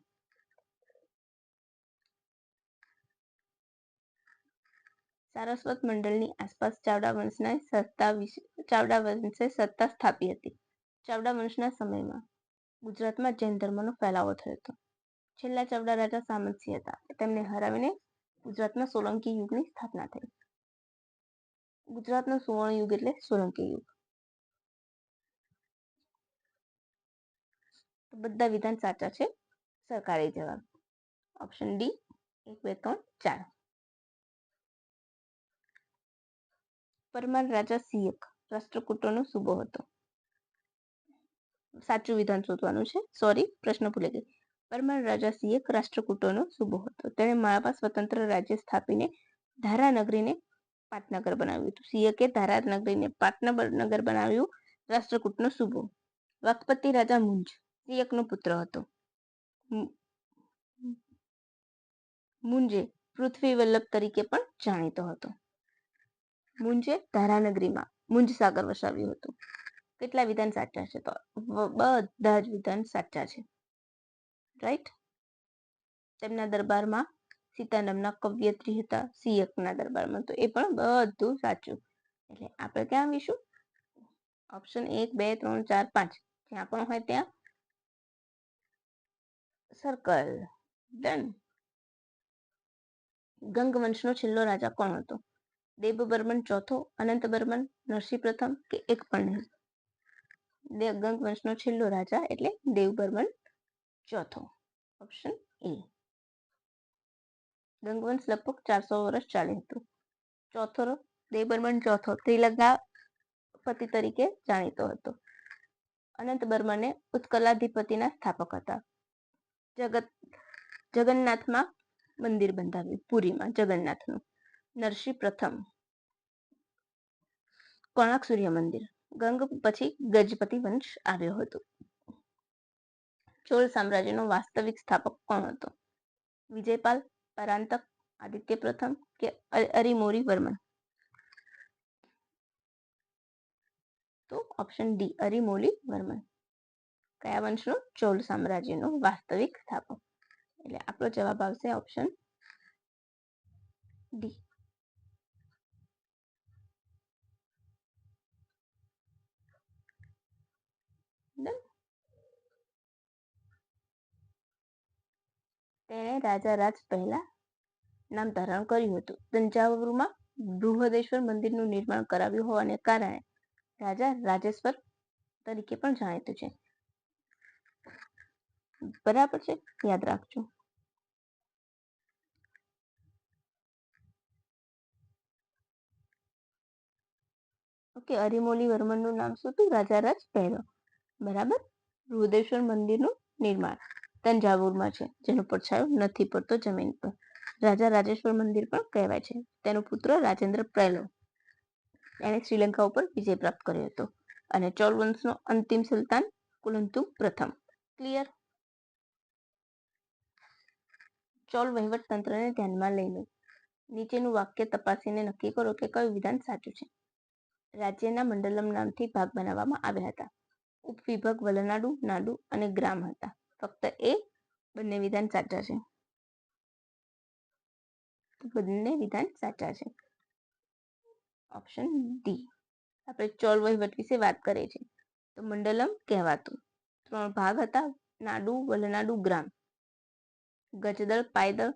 સારસ્વત મંડળની આસપાસ ચાવડા વંશે સત્તા સ્થાપી હતી. ચાવડા વંશના સમયમાં ગુજરાતમાં જૈન ધર્મનો ફેલાવો થયો હતો. છેલ્લા ચાવડા રાજા સામંતસિંહ હતા. તેમને હરાવીને ગુજરાતમાં સોલંકી યુગની સ્થાપના થઈ. ગુજરાતનો સુવર્ણ યુગ એટલે સોલંકી યુગ. બધા વિધાન સાચા છે. સરકારી જવાબ. Option D 1, 2, 3, 4. પરમાર રાજા સિયક રાષ્ટ્રકૂટોનો સૂબો હતો. સાચું વિધાન શોધવાનું છે. સોરી, પ્રશ્ન ભૂલી ગઈ. પરમાર રાજા સિયક રાષ્ટ્રકૂટોનો સૂબો હતો. તેણે માળવા સ્વતંત્ર રાજ્ય સ્થાપીને ધારાનગરીને પાટનગર બનાવ્યું હતું. સિયકે ધારાનગરીને પાટનગર બનાવ્યું. રાષ્ટ્રકૂટનો સૂબો. વાકપતિ રાજા મુંજ સિયકનો પુત્ર હતો. મુંજે પૃથ્વી વલ્લભ તરીકે પણ જાણીતો હતો. મુંજે ધારાનગરીમાં મુંજ સાગર વસાવ્યું હતું. કેટલા વિધાન સાચા છે? તો બધા જ વિધાન સાચા છે. રાઈટ. તેમના દરબારમાં સીતા નામના કવયત્રી હતા, સિયકના દરબારમાં, તો એ પણ બધું સાચું. એટલે આપણે ક્યાં આવીશું? ઓપ્શન 1, 2, 3, 4, 5 જ્યાં પણ હોય ત્યાં સર્કલ. ડન. ગંગવંશનો છેલ્લો રાજા કોણ હતો? દેવબર્મન ચોથો, અનંતબર્મન, નરસિંહ પ્રથમ કે એક પણ નહીં? ગંગવંશનો છેલ્લો રાજા એટલે દેવબર્મન ચોથો. Option A. ગંગવંશ લગભગ 400 વર્ષ ચાલ્યું હતું. ચોથો દેવબર્મન ચોથો ત્રિલંકા પતિ તરીકે જાણીતો હતો. અનંતબર્મને ઉત્કલાધિપતિના સ્થાપક હતા. જગન્નાથમાં મંદિર બંધાવ્યું, પુરીમાં જગન્નાથનું. નરસિંહ પ્રથમ કોણાર્ક સૂર્ય મંદિર. ગંગ પછી ગજપતિ વંશ આવ્યો હતો. ચોલ સામ્રાજ્યનો વાસ્તવિક સ્થાપક કોણ હતો? વિજયપાલ, પરાંતક, આદિત્ય પ્રથમ કે અરિમોરી વર્મન? તો ઓપ્શન ડી, અરિમોલી વર્મન. કયા વંશનો? ચોલ સામ્રાજ્યનો વાસ્તવિક સ્થાપક. એટલે આપણો જવાબ આવશે ઓપ્શન ડી. તેણે રાજા રાજ પહેલા નામ ધારણ કર્યું હતું. તંજાવુરમાં બૃહદેશ્વર મંદિરનું નિર્માણ કરાવ્યું હોવાને કારણે રાજા રાજેશ્વર તરીકે પણ જાણીતું છે. બરાબર છે, યાદ રાખજો. ઓકે, અરિમોલી વર્મનનું નામ શું હતું? રાજા રાજ પહેલો. બરાબર. બૃહદેશ્વર મંદિરનું નિર્માણ તંજાવુરમાં છે, જેનો પડછાયો નથી પડતો જમીન પર. રાજા રાજેશ્વર મંદિર પણ કહેવાય છે. તેનો પુત્ર રાજેન્દ્ર પહેલો એણે શ્રીલંકા ઉપર વિજય પ્રાપ્ત કર્યો હતો. અને ચોલ વંશનો અંતિમ સુલતાન કુલંતુગ પ્રથમ. ક્લિયર. ચોલ વહીવટ તંત્રને ધ્યાનમાં લઈને નીચેનું વાક્ય તપાસીને નક્કી કરો કે કયું વિધાન સાચું છે. રાજ્યના મંડલમ નામથી ભાગ બનાવવામાં આવ્યા હતા. ઉપવિભાગ વલનાડુ, નાડુ અને ગ્રામ હતા. ફક્ત એ બંને વિધાન સાચા છે. બંને વિધાન સાચા છે. Option D. આપણે ચોલ વહીવટ વિશે વાત કરીએ છીએ તો મંડલમ કહેવાતું. 3 ભાગ હતા, નાડુ, વલનાડુ, ગ્રામ. ગજદળ, પાયદળ,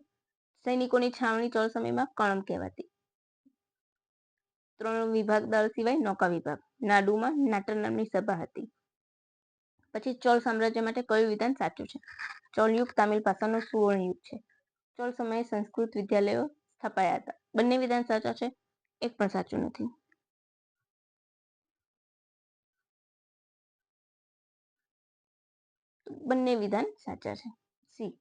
સૈનિકોની છાવણી ચોલ સમયમાં કણમ કહેવાતી. 3 વિભાગ દળ સિવાય નૌકા વિભાગ. નાડુમાં નાટર નામની સભા હતી. પછી ચોલ સામ્રાજ્ય માટે કયું વિધાન સાચું છે? ચોલ યુગ તામિલ ભાષાનો સુવર્ણ યુગ છે. ચોલ સમયે સંસ્કૃત વિદ્યાલયો સ્થપાયા હતા. બંને વિધાન સાચા છે, એક પણ સાચું નથી. બંને વિધાન સાચા છે. સી.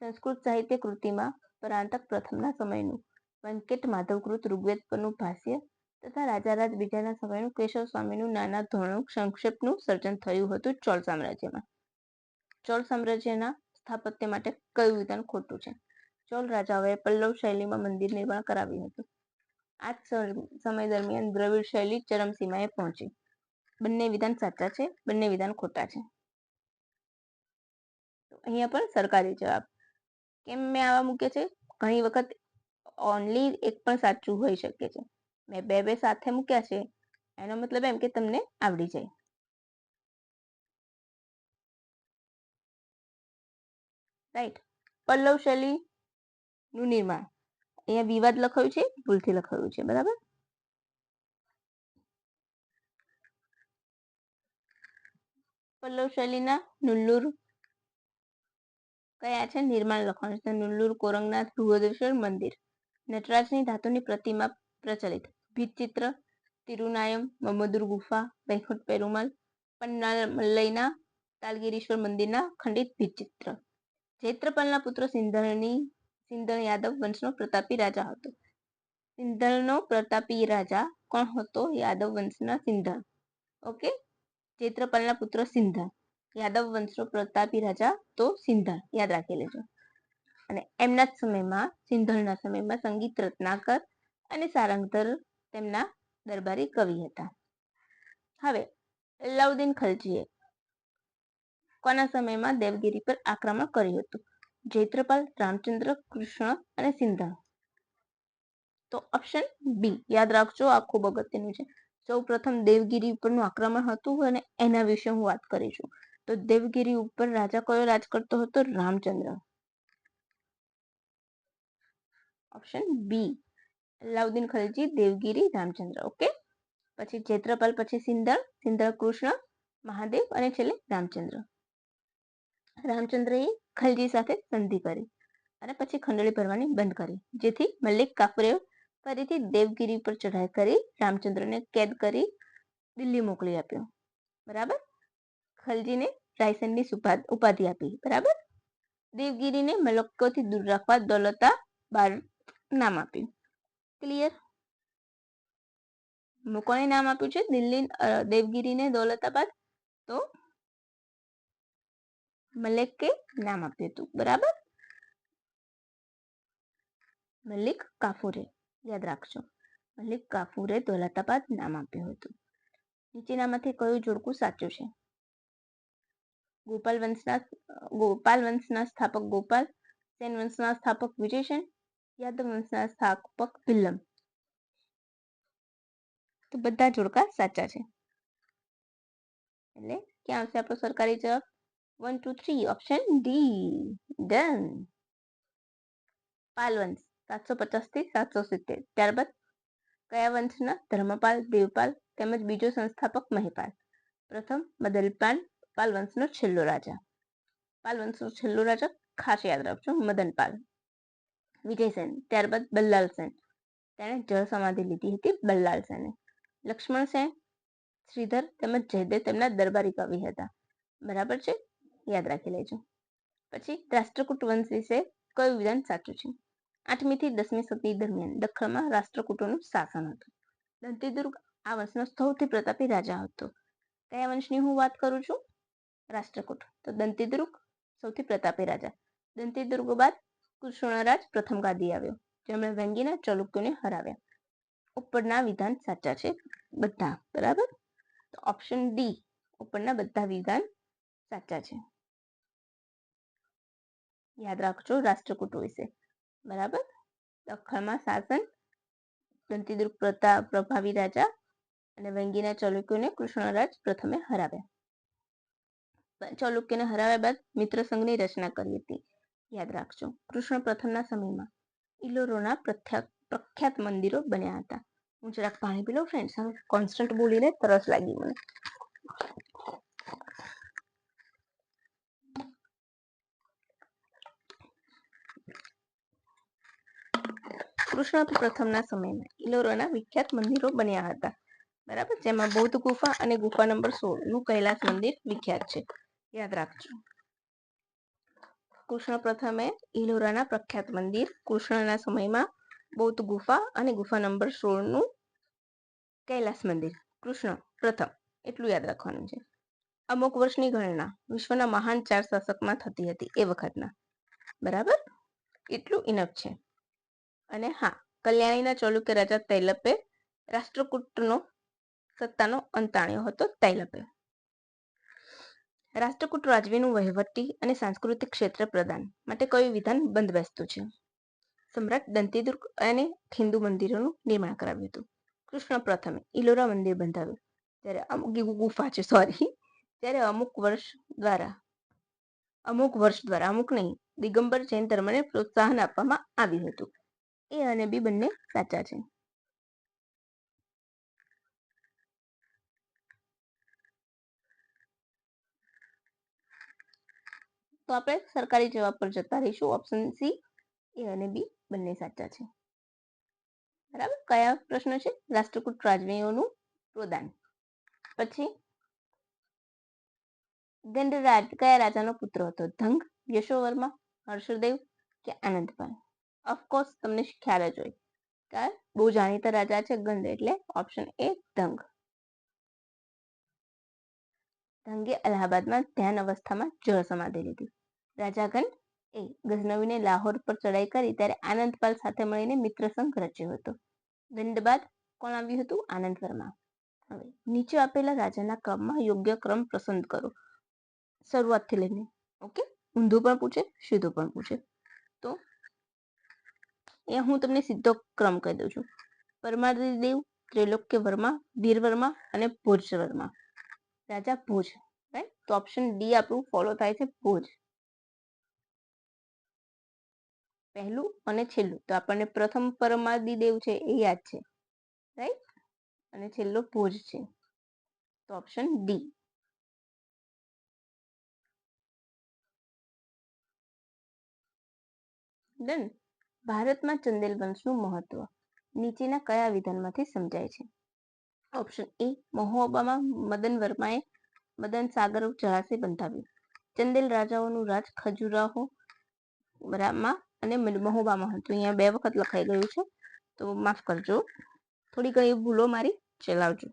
સંસ્કૃત સાહિત્ય કૃતિમાં પરાંતક પ્રથમના સમયનું વેંકટ માધવકૃત ઋગ્વેદ પરનું ભાષ્ય તથા રાજારાજ બીજાના સમયનું કેશવ સ્વામીનું નાના ધોરણનું સંક્ષેપનું સર્જન થયું હતું ચોલ સામ્રાજ્યમાં. ચોલ સામ્રાજ્યના સ્થાપત્ય માટે કયું વિધાન ખોટું છે? ચોલ રાજાઓએ પલ્લવ શૈલીમાં મંદિર નિર્માણ કરાવ્યું હતું. આ સમય દરમિયાન દ્રવિડ શૈલી ચરમસીમાએ પહોંચી. બંને વિધાન સાચા છે, બંને વિધાન ખોટા છે. અહીંયા પણ સરકારી જવાબ. કેમ મેં આવા મૂક્યા છે? ઘણી વખત ઓનલી એક પણ સાચું હોઈ શકે છે. મેં બે સાથે મૂક્યા છે, એનો મતલબ એમ કે તમને આવડી જાય. રાઈટ. પલ્લવ શૈલીનું નિર્માણ. અહીંયા વિવાદ લખાયું છે, ભૂલથી લખાયું છે. બરાબર. પલ્લવ શૈલીના નુલ્લુર કયા છે? નિર્માણ લખવાનું છે. નુલ્લુર, કોરંગનાથ, બૃહદેશ્વર મંદિર. નટરાજની ધાતુની પ્રતિમા પ્રચલિત. ભીતચિત્ર, તિરુનાયમ, મમદુર ગુફા, વૈકુંઠ પેરુમલ, પન્નામલૈના તાલગીરીશ્વર મંદિરના ખંડિત ભીતચિત્ર. જૈત્રપાલના પુત્ર સિંધણ યાદવ વંશનો પ્રતાપી રાજા હતો. સિંધણનો પ્રતાપી રાજા કોણ હતો? યાદવ વંશના સિંધા. ઓકે, ચૈત્રપાલના પુત્ર સિંધા. યાદવ વંશનો પ્રતાપી રાજા તો સિંધા, યાદ રાખી લેજો. અને એમના જ સમયમાં, સિંધળના સમયમાં સંગીત રત્નાકર અને સારંગધર તેમના દરબારી કવિ હતા. હવે અલાઉદ્દીન ખલજીએ કોના સમયમાં દેવગિરી પર આક્રમણ કર્યું હતું? જૈત્રપાલ, રામચંદ્ર, કૃષ્ણ અને સિંધા. તો ઓપ્શન બી યાદ રાખજો, આ ખૂબ અગત્યનું છે. સૌ પ્રથમ દેવગિરી ઉપરનું આક્રમણ હતું અને એના વિશે હું વાત કરીશું. તો દેવગિરી ઉપર રાજા કયો રાજ કરતો હતો? Ramchandra. Option B Alauddin Khalji, Devagiri, Ramchandra. Okay, પછી ચૈત્રપાલ, પછી સિંધળ, સિંધળ કૃષ્ણ, મહાદેવ અને છેલ્લે રામચંદ્ર. રામચંદ્રએ ખલજી સાથે સંધિ કરી અને પછી ખંડણી ભરવાની બંધ કરી, જેથી મલિક કાફુરે ફરીથી દેવગિરી પર ચઢાઈ કરી રામચંદ્રને કેદ કરી દિલ્હી મોકલી આપ્યો. બરાબર, ખલજીને રાયસનની ઉપાધિ આપી. બરાબર, દેવગિરીને મલક્કોથી દૂર રાખવા દૌલતાબાદ નામ આપ્યું. ક્લિયર? કોને નામ આપ્યું છે દેવગિરીને દૌલતાબાદ? તો મલિકે નામ આપ્યું હતું. બરાબર, મલિક કાફુરે, યાદ રાખજો, મલિક કાફુરે દૌલતાબાદ નામ આપ્યું હતું. નીચેનામાંથી કયું જોડકું સાચું છે? ગોપાલ વંશના સ્થાપક ગોપાલ, સેન વંશના સ્થાપક વિજયસેન, યાદવ વંશના સ્થાપક ભિલ્લમ. તો બધા જોડકા સાચા છે. એટલે ક્યાં આવશે આપણો સરકારી જવાબ? 1 2 3 ઓપ્શન ડી. ડન. પાલ વંશ 750 થી 770. ત્યારબાદ કયા વંશના? ધર્મપાલ, દેવપાલ તેમજ બીજો સંસ્થાપક મહિપાલ. પ્રથમ મદનપાલ, પાલ વંશનો છેલ્લો રાજા. પાલ વંશનો છેલ્લો રાજા ખાસ યાદ રાખજો, મદનપાલ. વિજયસેન, ત્યારબાદ બલ્લાલ સેન, તેણે જળ સમાધિ લીધી હતી બલ્લાલ સેને. લક્ષ્મણ સેન, શ્રીધર તેમજ જયદેવ તેમના દરબારી કવિ હતા. બરાબર છે, યાદ રાખી લેજો. પછી રાષ્ટ્રકૂટ વંશ વિશે કયું વિધાન સાચું છે? 8મી થી 10મી સદી દરમિયાન દખ્ખણમાં રાષ્ટ્રકૂટોનું શાસન હતું. દંતીદુર્ગ આ વંશનો સૌથી પ્રતાપી રાજા હતો. કયા વંશની હું વાત કરું છું? રાષ્ટ્રકૂટ. તો દંતીદુર્ગ સૌથી પ્રતાપી રાજા. દંતીદુર્ગ બાદ કૃષ્ણરાજ પ્રથમ ગાદી આવ્યો, જેમણે વેંગીના ચાલુક્યોને હરાવ્યા. ઉપરના વિધાન સાચા છે બધા. બરાબર, તો ઓપ્શન ડી, ઉપરના બધા વિધાન સાચા છે. યાદ રાખજો રાષ્ટ્રકૂટો વિશે. બરાબર, દખ્ખણમાં શાસન, દંતીદુર્ગ પ્રભાવી રાજા અને વેંગીના ચાલુક્યોને કૃષ્ણરાજ પ્રથમે હરાવ્યા. ચાલુક્યને હરાવ્યા બાદ મિત્ર સંઘની રચના કરી હતી. યાદ રાખજો, કૃષ્ણ પ્રથમના સમયમાં ઇલોરોના પ્રખ્યાત મંદિરો બન્યા હતા. હું જરાક પાણી પી લઉં ફ્રેન્ડ્સ, કોન્સ્ટન્ટ બોલીને તરસ લાગી મને. કૃષ્ણ પ્રથમના સમયમાં ઇલોરાના વિખ્યાત મંદિરો બન્યા હતા. બરાબર, જેમાં બૌદ્ધ ગુફા અને ગુફા નંબર 16 નું કૈલાસ મંદિર વિખ્યાત છે. યાદ રાખજો, કૃષ્ણ પ્રથમે ઇલોરાના પ્રખ્યાત મંદિર, કૃષ્ણના સમયમાં બૌદ્ધ ગુફા અને ગુફા નંબર 16 નું કૈલાસ મંદિર. કૃષ્ણ પ્રથમ, એટલું યાદ રાખવાનું છે. અમુક વર્ષની ગણના વિશ્વના મહાન 4 શાસકમાં થતી હતી એ વખતના. બરાબર, એટલું ઇનફ છે. અને હા, કલ્યાણીના ચાલુક્ય રાજા તૈલપે રાષ્ટ્રકૂટનો સત્તાનો અંત આણ્યો હતો. તૈલપે રાષ્ટ્રકૂટ રાજવીનું વહીવટી અને સાંસ્કૃતિક ક્ષેત્ર પ્રદાન માટે કયું વિધાન બંધબેસતું છે? સમ્રાટ દંતીદુર્ગ અને હિન્દુ મંદિરોનું નિર્માણ કરાવ્યું હતું. કૃષ્ણ પ્રથમે ઇલોરા મંદિર બંધાવ્યું, ત્યારે અમુક ગુફા છે, સોરી, ત્યારે અમુક વર્ષ દ્વારા અમુક નહીં, દિગંબર જૈન ધર્મને પ્રોત્સાહન આપવામાં આવ્યું હતું. એ અને બી બંને સાચા છે. તો આપણે સરકારી જવાબ પર જતા રહીશું. ઓપ્શન સી, એ અને બી બંને સાચા છે. બરાબર, કયા પ્રશ્ન છે? રાષ્ટ્રકૂટ રાજવીઓનું પ્રદાન. પછી ગંડરાજ કયા રાજાનો પુત્ર હતો? ધંગ, યશોવર્મા, હર્ષદેવ કે આનંદપાલ? ઓફકોર્સ તમને ખ્યાલ જ હોય બહુ જાણીતા રાજા છે ગંધ, એટલે ઓપ્શન એ ધંગ. ધંગે અલ્હાબાદમાં ધ્યાન અવસ્થામાં જળ સમાધિ લીધી. રાજા ગંધ એ ગઝનવીને લાહોર પર ચડાઈ કરી ત્યારે આનંદપાલ સાથે મળીને મિત્ર સંઘ રચ્યો હતો. ગંધ બાદ કોણ આવ્યું હતું? આનંદ વર્મા. હવે નીચે આપેલા રાજાના ક્રમમાં યોગ્ય ક્રમ પસંદ કરો શરૂઆતથી લઈને. ઓકે, ઊંધું પણ પૂછે, સીધું પણ પૂછે. તો અહીંયા હું તમને સીધો ક્રમ કહી દઉં છું. પરમારદેવ, ત્રૈલોક્ય વર્મા, વીર વર્મા અને ભોજ વર્મા. રાજા ભોજ, રાઈટ? તો ઓપ્શન ડી આપણું ફોલો થાય છે, ભોજ. પહેલું અને છેલ્લું તો આપણને પ્રથમ પરમારદેવ છે એ યાદ છે, રાઈટ? અને છેલ્લો ભોજ છે, તો ઓપ્શન ડી. ડન. ભારતમાં ચંદેલ વંશનું મહત્વ નીચેના કયા વિધાનમાંથી સમજાય છે? ઓપ્શન એ, મહોબામાં મદન વર્માએ મદન સાગર જળાશય બંધાવ્યું. ચંદેલ રાજાઓનું રાજ ખજુરાહો માં અને મહોબામાં હતું. અહીંયા 2 વખત લખાઈ ગયું છે, તો માફ કરજો, થોડી ઘણી ભૂલો મારી ચલાવજો,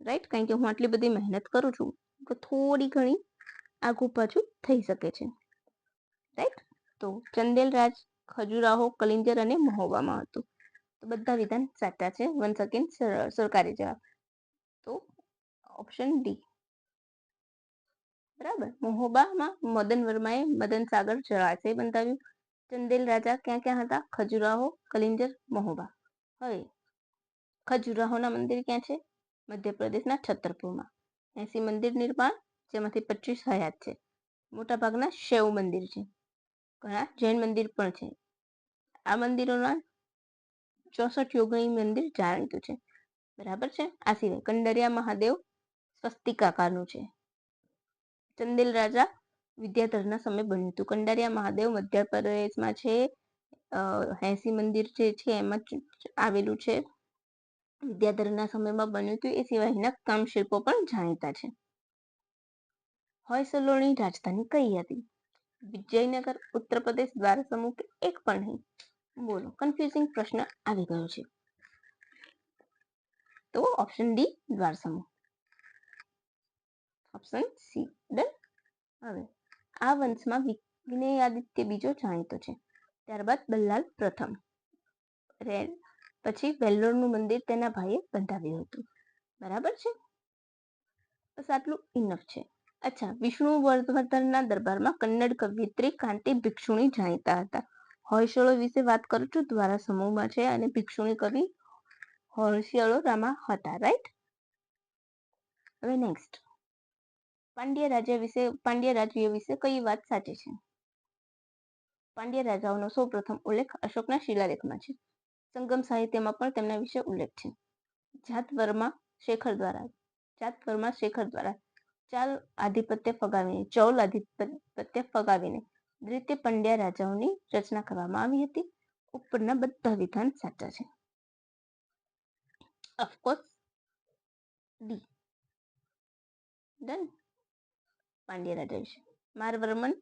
રાઈટ? કારણ કે હું આટલી બધી મહેનત કરું છું તો થોડી ઘણી આગું પાછું થઈ શકે છે, રાઈટ? તો ચંદેલ રાજ ખજુરાહો, કલિંજર અને મહોબામાં હતું. તો બધા વિધાન સાચા છે. વન્સ અગેન સરકારી જવાબ, તો ઓપ્શન ડી. બરાબર. મહોબામાં મદન વર્માએ મદન સાગર જળાશય બંધાવ્યું. ચંદેલ રાજા ક્યાં ક્યાં હતા? ખજુરાહો, કલિંજર, મહોબા. હવે ખજુરાહોના મંદિર ક્યાં છે? મધ્યપ્રદેશના છતરપુરમાં. 80 મંદિર નિર્માણ, જેમાંથી 25 હયાત છે. મોટા ભાગના શૈવ મંદિર છે, ઘણા જૈન મંદિર પણ છે. આ મંદિરોના 64 યોગિની મંદિર જાણીતું છે, બરાબર છે. આ સિવાય કંડરિયા મહાદેવ સ્વસ્તિકાકારનું છે. ચંદેલ રાજા વિદ્યાધરના સમય બન્યું હતું. કંડારિયા મહાદેવ મધ્યપ્રદેશમાં છે. 80 મંદિર જે છે એમાં આવેલું છે. વિદ્યાધરના સમયમાં બન્યું હતું. એ સિવાય એના કામ શિલ્પો પણ જાણીતા છે. હોયસલોની રાજધાની કઈ હતી? વિજયનગર, ઉત્તર પ્રદેશ, દ્વારસમૂહ કે એક પણ નહીં? બોલો, કન્ફ્યુઝિંગ પ્રશ્ન આવી ગયો છે. તો option D Dwarasamudra. Option C done. હવે આ વંશમાં વિનયાદિત્ય બીજો જાણીતો છે. ત્યારબાદ બલ્લાલ પ્રથમ. પછી વેલ્લોરનું મંદિર તેના ભાઈએ બંધાવ્યું હતું, બરાબર છે. બસ આટલું ઇનફ છે. અચ્છા, વિષ્ણુવર્ધનના દરબારમાં કન્નડ કવિયત્રી કાંતિ ભિક્ષુણી જાણીતા હતા. હોયસળો વિશે વાત કરું છું, દ્વારા સમૂહમાં છે અને ભિક્ષુણી કવિ હોયસળો રામા હતા, રાઈટ? હવે નેક્સ્ટ, પાંડ્ય રાજ્ય વિશે કઈ વાત સાચી છે? પાંડ્ય રાજાઓનો સૌપ્રથમ ઉલ્લેખ અશોકના શિલાલેખમાં છે. સંગમ સાહિત્યમાં પણ તેમના વિશે ઉલ્લેખ છે. જાતવર્મા શેખર દ્વારા ચૌલ આધિપત્ય ફગાવીને દ્વિતીય પંડ્યા રાજાઓની રચના કરવામાં આવી હતી. ઉપરના બધા વિધાન સાચા છે. Of course D. ડન. પાંડ્ય રાજા વિશે મારવર્મન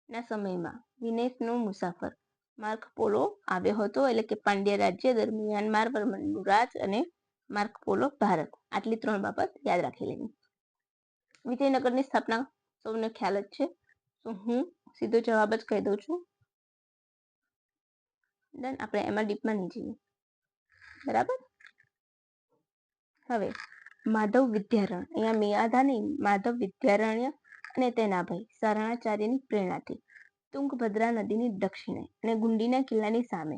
ના સમયમાં વિનેશનો મુસાફર માર્ક પોલો આવ્યો હતો, એટલે કે પાંડ્ય રાજ્ય દરમિયાન મારવર્મનનું રાજ અને માર્ક પોલો ભારત. આટલી 3 બાબત યાદ રાખી લેવી. વિજયનગરની સ્થાપના સૌને ખ્યાલ જ છે, તો હું સીધો જવાબ જ કહી દઉં છું. ડન. આપણે એમાં ડીપમાં નહીં જઈએ, બરાબર. હવે માધવ વિદ્યારણ્ય, અહીંયા મિયાધા નહીં, માધવ વિદ્યારણ્ય અને તેના ભાઈ શરણાચાર્યની પ્રેરણાથી તુંગભદ્રા નદીની દક્ષિણે અને ગુંડીના કિલ્લાની સામે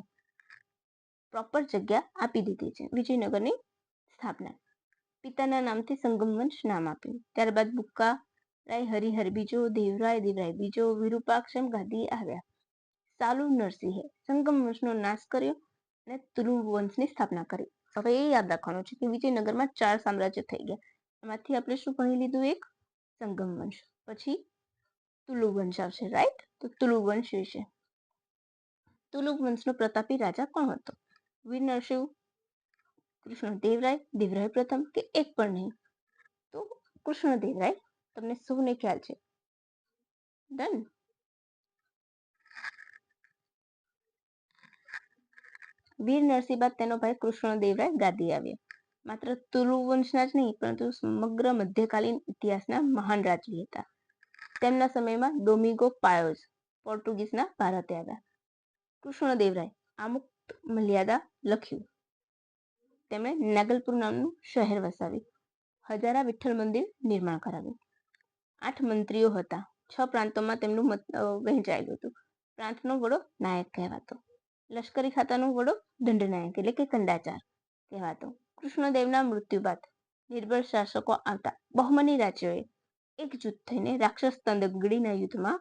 પ્રોપર જગ્યા આપી દીધી છે. વિજયનગરની સ્થાપના પિતાના નામથી સંગમવંશ નામ આપ્યું. ત્યારબાદ બુક્કા રાય હરિહર બીજો, દેવરાય બીજો, વિરૂપાક્ષમ ગાદી આવ્યા. સાલુ નરસિંહે સંગમ વંશનો નાશ કર્યો અને તુલુ વંશની સ્થાપના કરી. હવે એ યાદ રાખવાનું છે કે વિજયનગરમાં 4 સામ્રાજ્ય થઈ ગયા. એમાંથી આપણે શું ભણી લીધું? એક સંગમ વંશ, પછી તુલુ વંશ આવશે, રાઈટ? તો તુલુ વંશ વિશે. તુલુ વંશનો પ્રતાપી રાજા કોણ હતો? વીર નરસિંહ, દેવરાય પ્રથમ કે એક પણ નહીં? તો કૃષ્ણદેવરાય. તમને સૌને ખ્યાલ છે. ડન. વીર નરસિંહ બાદ તેનો ભાઈ કૃષ્ણદેવરાય ગાદી આવ્યા. માત્ર તુલુ વંશના જ નહીં પરંતુ સમગ્ર મધ્યકાલીન ઇતિહાસના મહાન રાજવી હતા. તેમના સમયમાં ડોમિંગો પાયોઝ પોર્ટુગીઝના ભારતે આવ્યા. કૃષ્ણદેવરાય આમુક્ત મર્યાદા લખ્યું. તેમણે નાગલપુર નામનું શહેર વસાવ્યું. હજારા વિઠ્ઠલ મંદિર નિર્માણ કરાવ્યું. 8 મંત્રીઓ હતા. 6 પ્રાંતોમાં તેમનું વહેંચાયેલું હતું. પ્રાંતનો વડો નાયક કહેવાતો. લશ્કરી ખાતાનો વડો દંડનાયક એટલે કે કંડાચાર કહેવાતો. કૃષ્ણદેવના મૃત્યુ બાદ નિર્બળ શાસકો આવતા બહમની રાજ્યોએ એકજૂથ થઈને રાક્ષસ તંદગડીના યુદ્ધમાં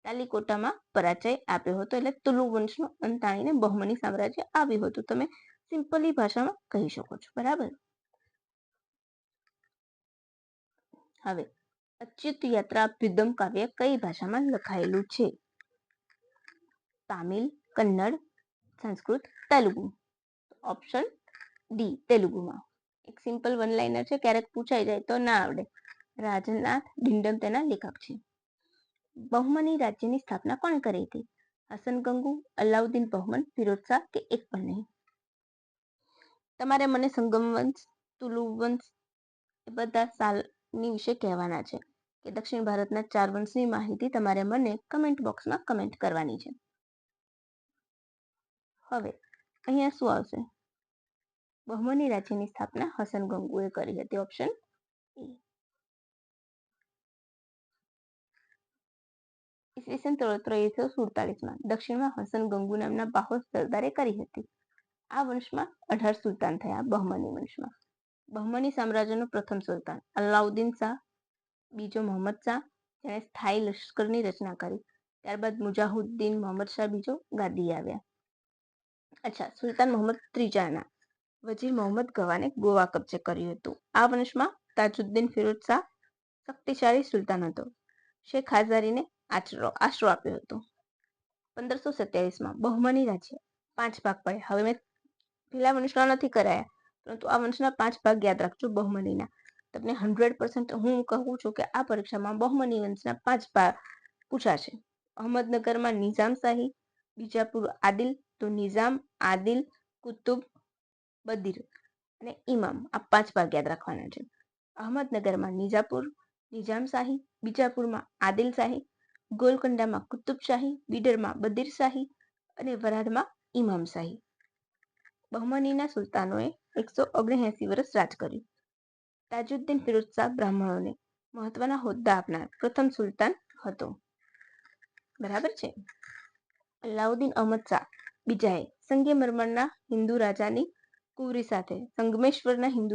તાલીકોટામાં પરાજય આપ્યો હતો. એટલે તુલુ વંશનો અંત આણીને બહમની સામ્રાજ્ય આવ્યું હતું. તમે સિમ્પલી ભાષામાં કહી શકો છો. બરાબર. હવે અચ્યુત યાત્રા અભ્યુદમ કાવ્ય કઈ ભાષામાં લખાયેલું છે? તામિલ, કન્નડ, સંસ્કૃત, તેલુગુ. ઓપ્શન ડી તેલુગુમાં. એક સિમ્પલ વન લાઇનર છે, ક્યારેક પૂછાઈ જાય તો ના આવડે. રાજનાથ ડિંડમ તેના લેખક છે. બહમની રાજ્યની સ્થાપના કોણે કરી હતી? હસન ગંગુ, અલાઉદ્દીન બહમન, ફિરોઝ શાહ કે એક પણ નહીં? તમારે મને સંગમ વંશ, તુલુ વંશ એ બધા સાલની વિશે કહેવાના છે કે દક્ષિણ ભારતના 4 વંશની માહિતી તમારે મને કમેન્ટ બોક્સમાં કમેન્ટ કરવાની છે. હવે અહીંયા શું આવશે? બહમની રાજ્યની સ્થાપના હસન ગંગુએ કરી હતી. Option A. ઈસવીસન 1347માં દક્ષિણમાં હસન ગંગુ નામના બાહોર સરદારે કરી હતી. આ વંશમાં 18 સુલતાન થયા. બહમની વંશમાં બહમની સામ્રાજ્યનો પ્રથમ સુલતાન અલાઉદ્દીન શાહ, બીજો મોહમ્મદ શાહ જેણે સ્થાયી લશ્કરની રચના કરી. ત્યારબાદ મુજાહુદ્દીન મોહમ્મદ શાહ બીજો ગાદી આવ્યા. અચ્છા, સુલતાન મોહમ્મદ ત્રીજાના વજીર મોહમ્મદ ગવાને ગોવા કબજે કર્યું હતું. આ વંશમાં તાજુદ્દીન ફિરોઝ શાહ શક્તિશાળી સુલતાન હતો. શેખ હાજારીને આશરો આપ્યો હતો. 1527માં બહમની રાજ્ય 5 ભાગ પડ્યા. હવે મેં પેલા વંશના નથી કરાયા, પરંતુ આ વંશના 5 ભાગ યાદ રાખજો. બહમનીના તમને 100% હું કહું છું કે આ પરીક્ષામાં બહમની વંશના 5 ભાગ પૂછાશે. અહમદનગરમાં નિઝામ શાહી, બીજાપુર આદિલ, તો નિઝામ, આદિલ, કુતુબ, બદીર અને ઇમામ. આ 5 ભાગ યાદ રાખવાના છે. અહમદનગરમાં નિઝામ શાહી, બીજાપુરમાં આદિલ શાહી, ગોલકંડામાં કુતુબ શાહી, બીડરમાં બદીર શાહી અને વરાડમાં ઇમામ શાહી. બહમનીના સુલતાનોએ 179 વર્ષ રાજ કર્યું. તાજુદ્દીન ફિરોઝ શાહ બ્રાહ્મણોને મહત્વના હોદ્દા આપનાર પ્રથમ સુલતાન હતો. બરાબર છે. અલાઉદ્દીન અહમદ શાહ બીજાએ સંગમેશ્વરના હિન્દુ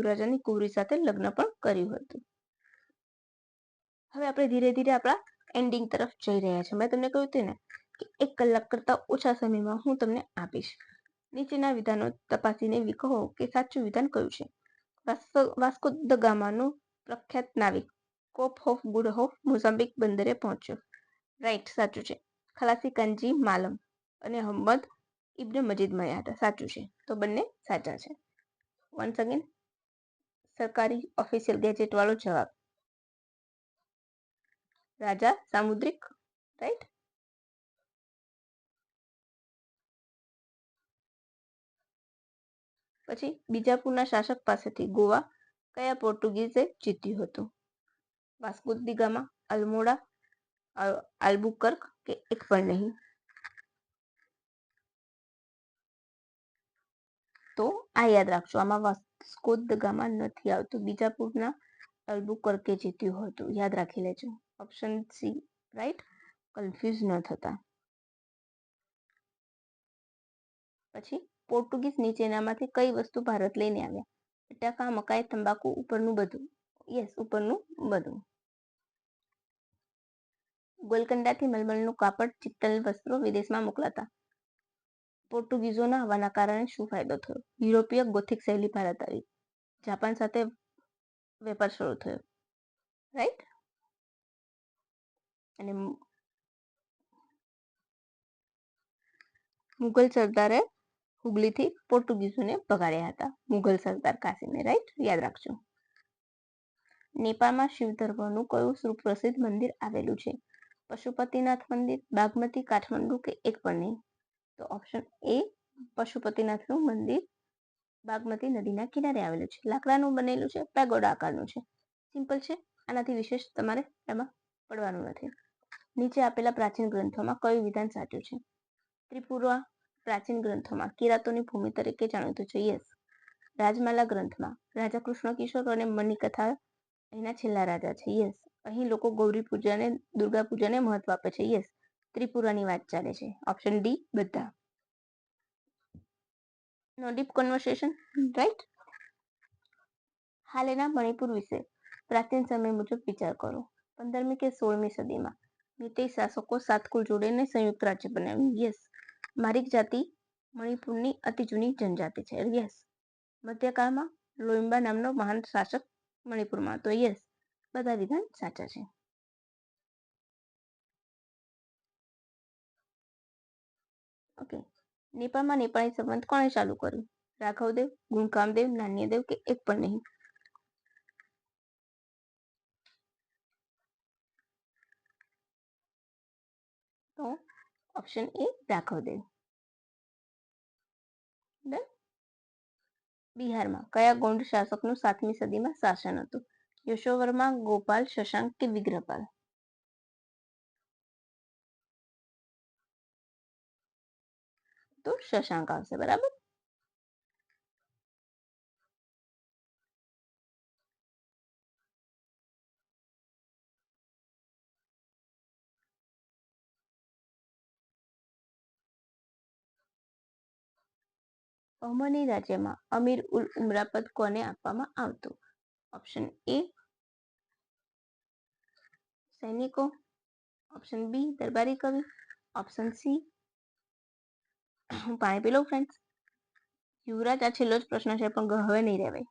રાજાની કુંવરી સાથે લગ્ન પણ કર્યું હતું. હવે આપણે ધીરે ધીરે આપણા એન્ડિંગ તરફ જઈ રહ્યા છીએ. મેં તમને કહ્યું હતું ને કે 1 કલાક કરતા ઓછા સમયમાં હું તમને આપીશ. નીચેના વિધાનો તપાસીને કહો કે સાચું વિધાન કયું છે. વાસ્કો દ ગામાનો પ્રખ્યાત નાવિક કોપ ઓફ ગુડ હોપ મોઝામ્બિક બંદરે પહોંચ્યો. રાઈટ, સાચું છે. ખલાસી કાનજી માલમ અને અહમદ ઇબ્ન મજીદ મળ્યા હતા. સાચું છે. તો બંને સાચા છે. વન્સ અગેન સરકારી ઓફિશિયલ ગેજેટ વાળો જવાબ રાજા સામુદ્રિક. રાઈટ. પછી બીજાપુરના શાસક પાસેથી ગોવા કયા પોર્ટુગીઝે જીત્યું હતું? વાસ્કો દી ગામા, અલ્મોડા, આલ્બુકર્ક કે એક પણ નહીં? તો આ યાદ રાખજો. આમાં વાસ્કો દ ગામા નથી આવતું. બીજાપુરના અલ્બુકર્કે જીત્યું હતું. યાદ રાખી લેજો. Option C. રાઈટ. કન્ફ્યુઝ ન થતા. પછી પોર્ટુગીઝ નીચેનામાંથી કઈ વસ્તુ ભારત લઈને આવ્યા? બટાકા, મકાઈ, તંબાકુ, ઉપરનું બધું. યસ, ઉપરનું બધું. ગોલકંડાથી મલમલનું કાપડ, ચિત્તલ વસ્ત્રો વિદેશમાં મોકલાતા. પોર્ટુગીઝોના આવવાના કારણે શું ફાયદો થયો? યુરોપીય ગોથિક શૈલી ભારત આવી. જાપાન સાથે વેપાર શરૂ થયો. રાઈટ. અને મુઘલ સરદારે હુગલીથી પોર્ટુગીઝોને ભગાડ્યા હતા. મુઘલ સરદાર કાસીમે. રાઈટ, યાદ રાખજો. નેપાળમાં શિવ ધર્મનું કયું સુપ્રસિદ્ધ મંદિર આવેલું છે? પશુપતિનાથ મંદિર, બાગમતી, કાઠમંડુ કે એક પણ નહીં? તો ઓપ્શન એ પશુપતિનાથનું મંદિર બાગમતી નદીના કિનારે આવેલું છે. લાકડાનું બનેલું છે, પેગોડા આકારનું છે. સિમ્પલ છે, આનાથી વિશેષ તમારે એમાં પડવાનું નથી. નીચે આપેલા પ્રાચીન ગ્રંથોમાં કયું વિધાન સાચું છે? ત્રિપુરા પ્રાચીન ગ્રંથોમાં કિરાતોની ભૂમિ તરીકે જાણીતું છે. યસ. રાજમાલા ગ્રંથમાં રાજા કૃષ્ણ કિશોર અને મણિકથા અહીંના છેલ્લા રાજા છે. યસ. અહીં લોકો ગૌરી પૂજા અને દુર્ગા પૂજાને મહત્વ આપે છે. યસ. ત્રિપુરાની વાત ચાલે છે. ઓપ્શન ડી બધા. નો ડીપ કન્વર્સેશન, રાઈટ? હાલના મણિપુર વિશે પ્રાચીન સમય મુજબ વિચાર કરો. 15મી કે 16મી સદીમાં મીતેઈ શાસકો સાતકુળ જોડીને સંયુક્ત રાજ્ય બનાવ્યું. યસ. મારીક જાતિ મણિપુરની અતિ જૂની જનજાતિ છે. યસ. મધ્યકાળમાં લોઇમ્બા નામનો મહાન શાસક મણિપુરમાં હતો. યસ. બધા વિધાન સાચા છે. ઓકે. નેપાળમાં નેપાળી સંવંત કોણે ચાલુ કર્યું? રાઘવદેવ, ગુણકામદેવ, નાન્યદેવ કે એક પણ નહીં? તો ઓપ્શન એ રાઘવદેવ. ડન. બિહારમાં કયા ગોંડ શાસકનું 7મી સદીમાં શાસન હતું? યશોવર્મા, ગોપાલ, શશાંક કે વિગ્રહપાલ? તો શશાંક આવશે. બરાબર. બહમની રાજ્યમાં અમીર ઉલ ઉમરા પદ કોને આપવામાં આવતું? ઓપ્શન એ સૈનિકો, ઓપ્શન બી દરબારી કવિ, ઓપ્શન સી હું પાણી પી લઉં ફ્રેન્ડ્સ. યુવરાજ આ છેલ્લો જ પ્રશ્ન છે, પણ હવે નહીં રહેવાય.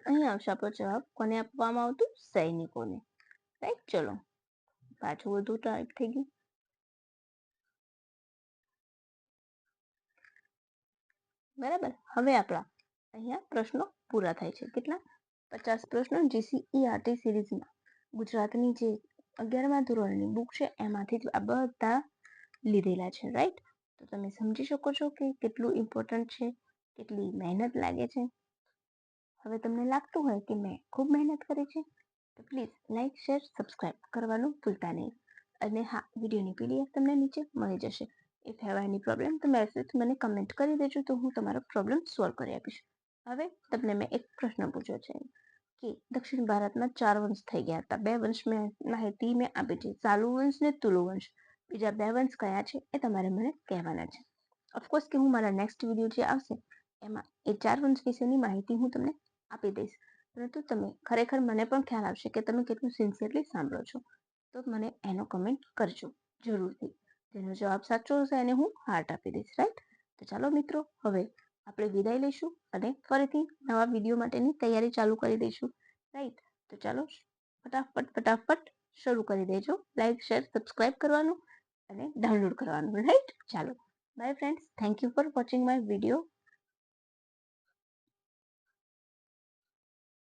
અહીં આવશે આપણો જવાબ. કોને આપવામાં આવતું? સૈનિકોને. રાઈટ. ચલો પાછું બધું ટાઈપ થઈ ગયું. બરાબર. હવે આપણા અહીંયા પ્રશ્નો પૂરા થાય છે. કેટલા? 50 પ્રશ્નો GCERT સિરીઝમાં ગુજરાતની જે 11મા ધોરણની બુક છે એમાંથી જ આ બધા લીધેલા છે. રાઈટ. તો તમે સમજી શકો છો કે કેટલું ઇમ્પોર્ટન્ટ છે, કેટલી મહેનત લાગે છે. હવે તમને લાગતું હોય કે મેં ખૂબ મહેનત કરી છે, તો પ્લીઝ લાઈક, શેર, સબસ્ક્રાઈબ કરવાનું ભૂલતા નહીં. અને હા, વિડીયોની PDF તમને નીચે મળી જશે. ઇફ હેવ એની પ્રોબ્લેમ તો મેસેજ મને કમેન્ટ કરી દેજો, તો હું તમારો પ્રોબ્લેમ સોલ્વ કરી આપીશ. હવે તમને મેં એક પ્રશ્ન પૂછ્યો છે કે દક્ષિણ ભારતમાં 4 વંશ થઈ ગયા હતા. 2 વંશ મેં માહિતી મેં આપી છે, ચાલુ વંશ ને તુલુ વંશ. બીજા 2 વંશ કયા છે એ તમારે મને કહેવાના છે. ઓફકોર્સ કે હું મારા નેક્સ્ટ વિડીયો જે આવશે એમાં એ 4 વંશ વિશેની માહિતી હું તમને આપી દઈશ. પરંતુ તમે ખરેખર મને પણ ખ્યાલ આવશે કે તમે કેટલું સિન્સિયરલી સાંભળો છો. તો મને એનો કમેન્ટ કરજો જરૂરથી. જેનો જવાબ સાચો હશે એને હું હાર્ટ આપી દઈશ. રાઈટ. તો ચાલો મિત્રો, હવે આપણે વિદાય લઈશું અને ફરીથી નવા વિડીયો માટેની તૈયારી ચાલુ કરી દઈશું. રાઈટ. તો ચાલો ફટાફટ શરૂ કરી દેજો. લાઈક, શેર, સબસ્ક્રાઈબ કરવાનું અને ડાઉનલોડ કરવાનું. રાઈટ. ચાલો by friends. Thank you for watching my video.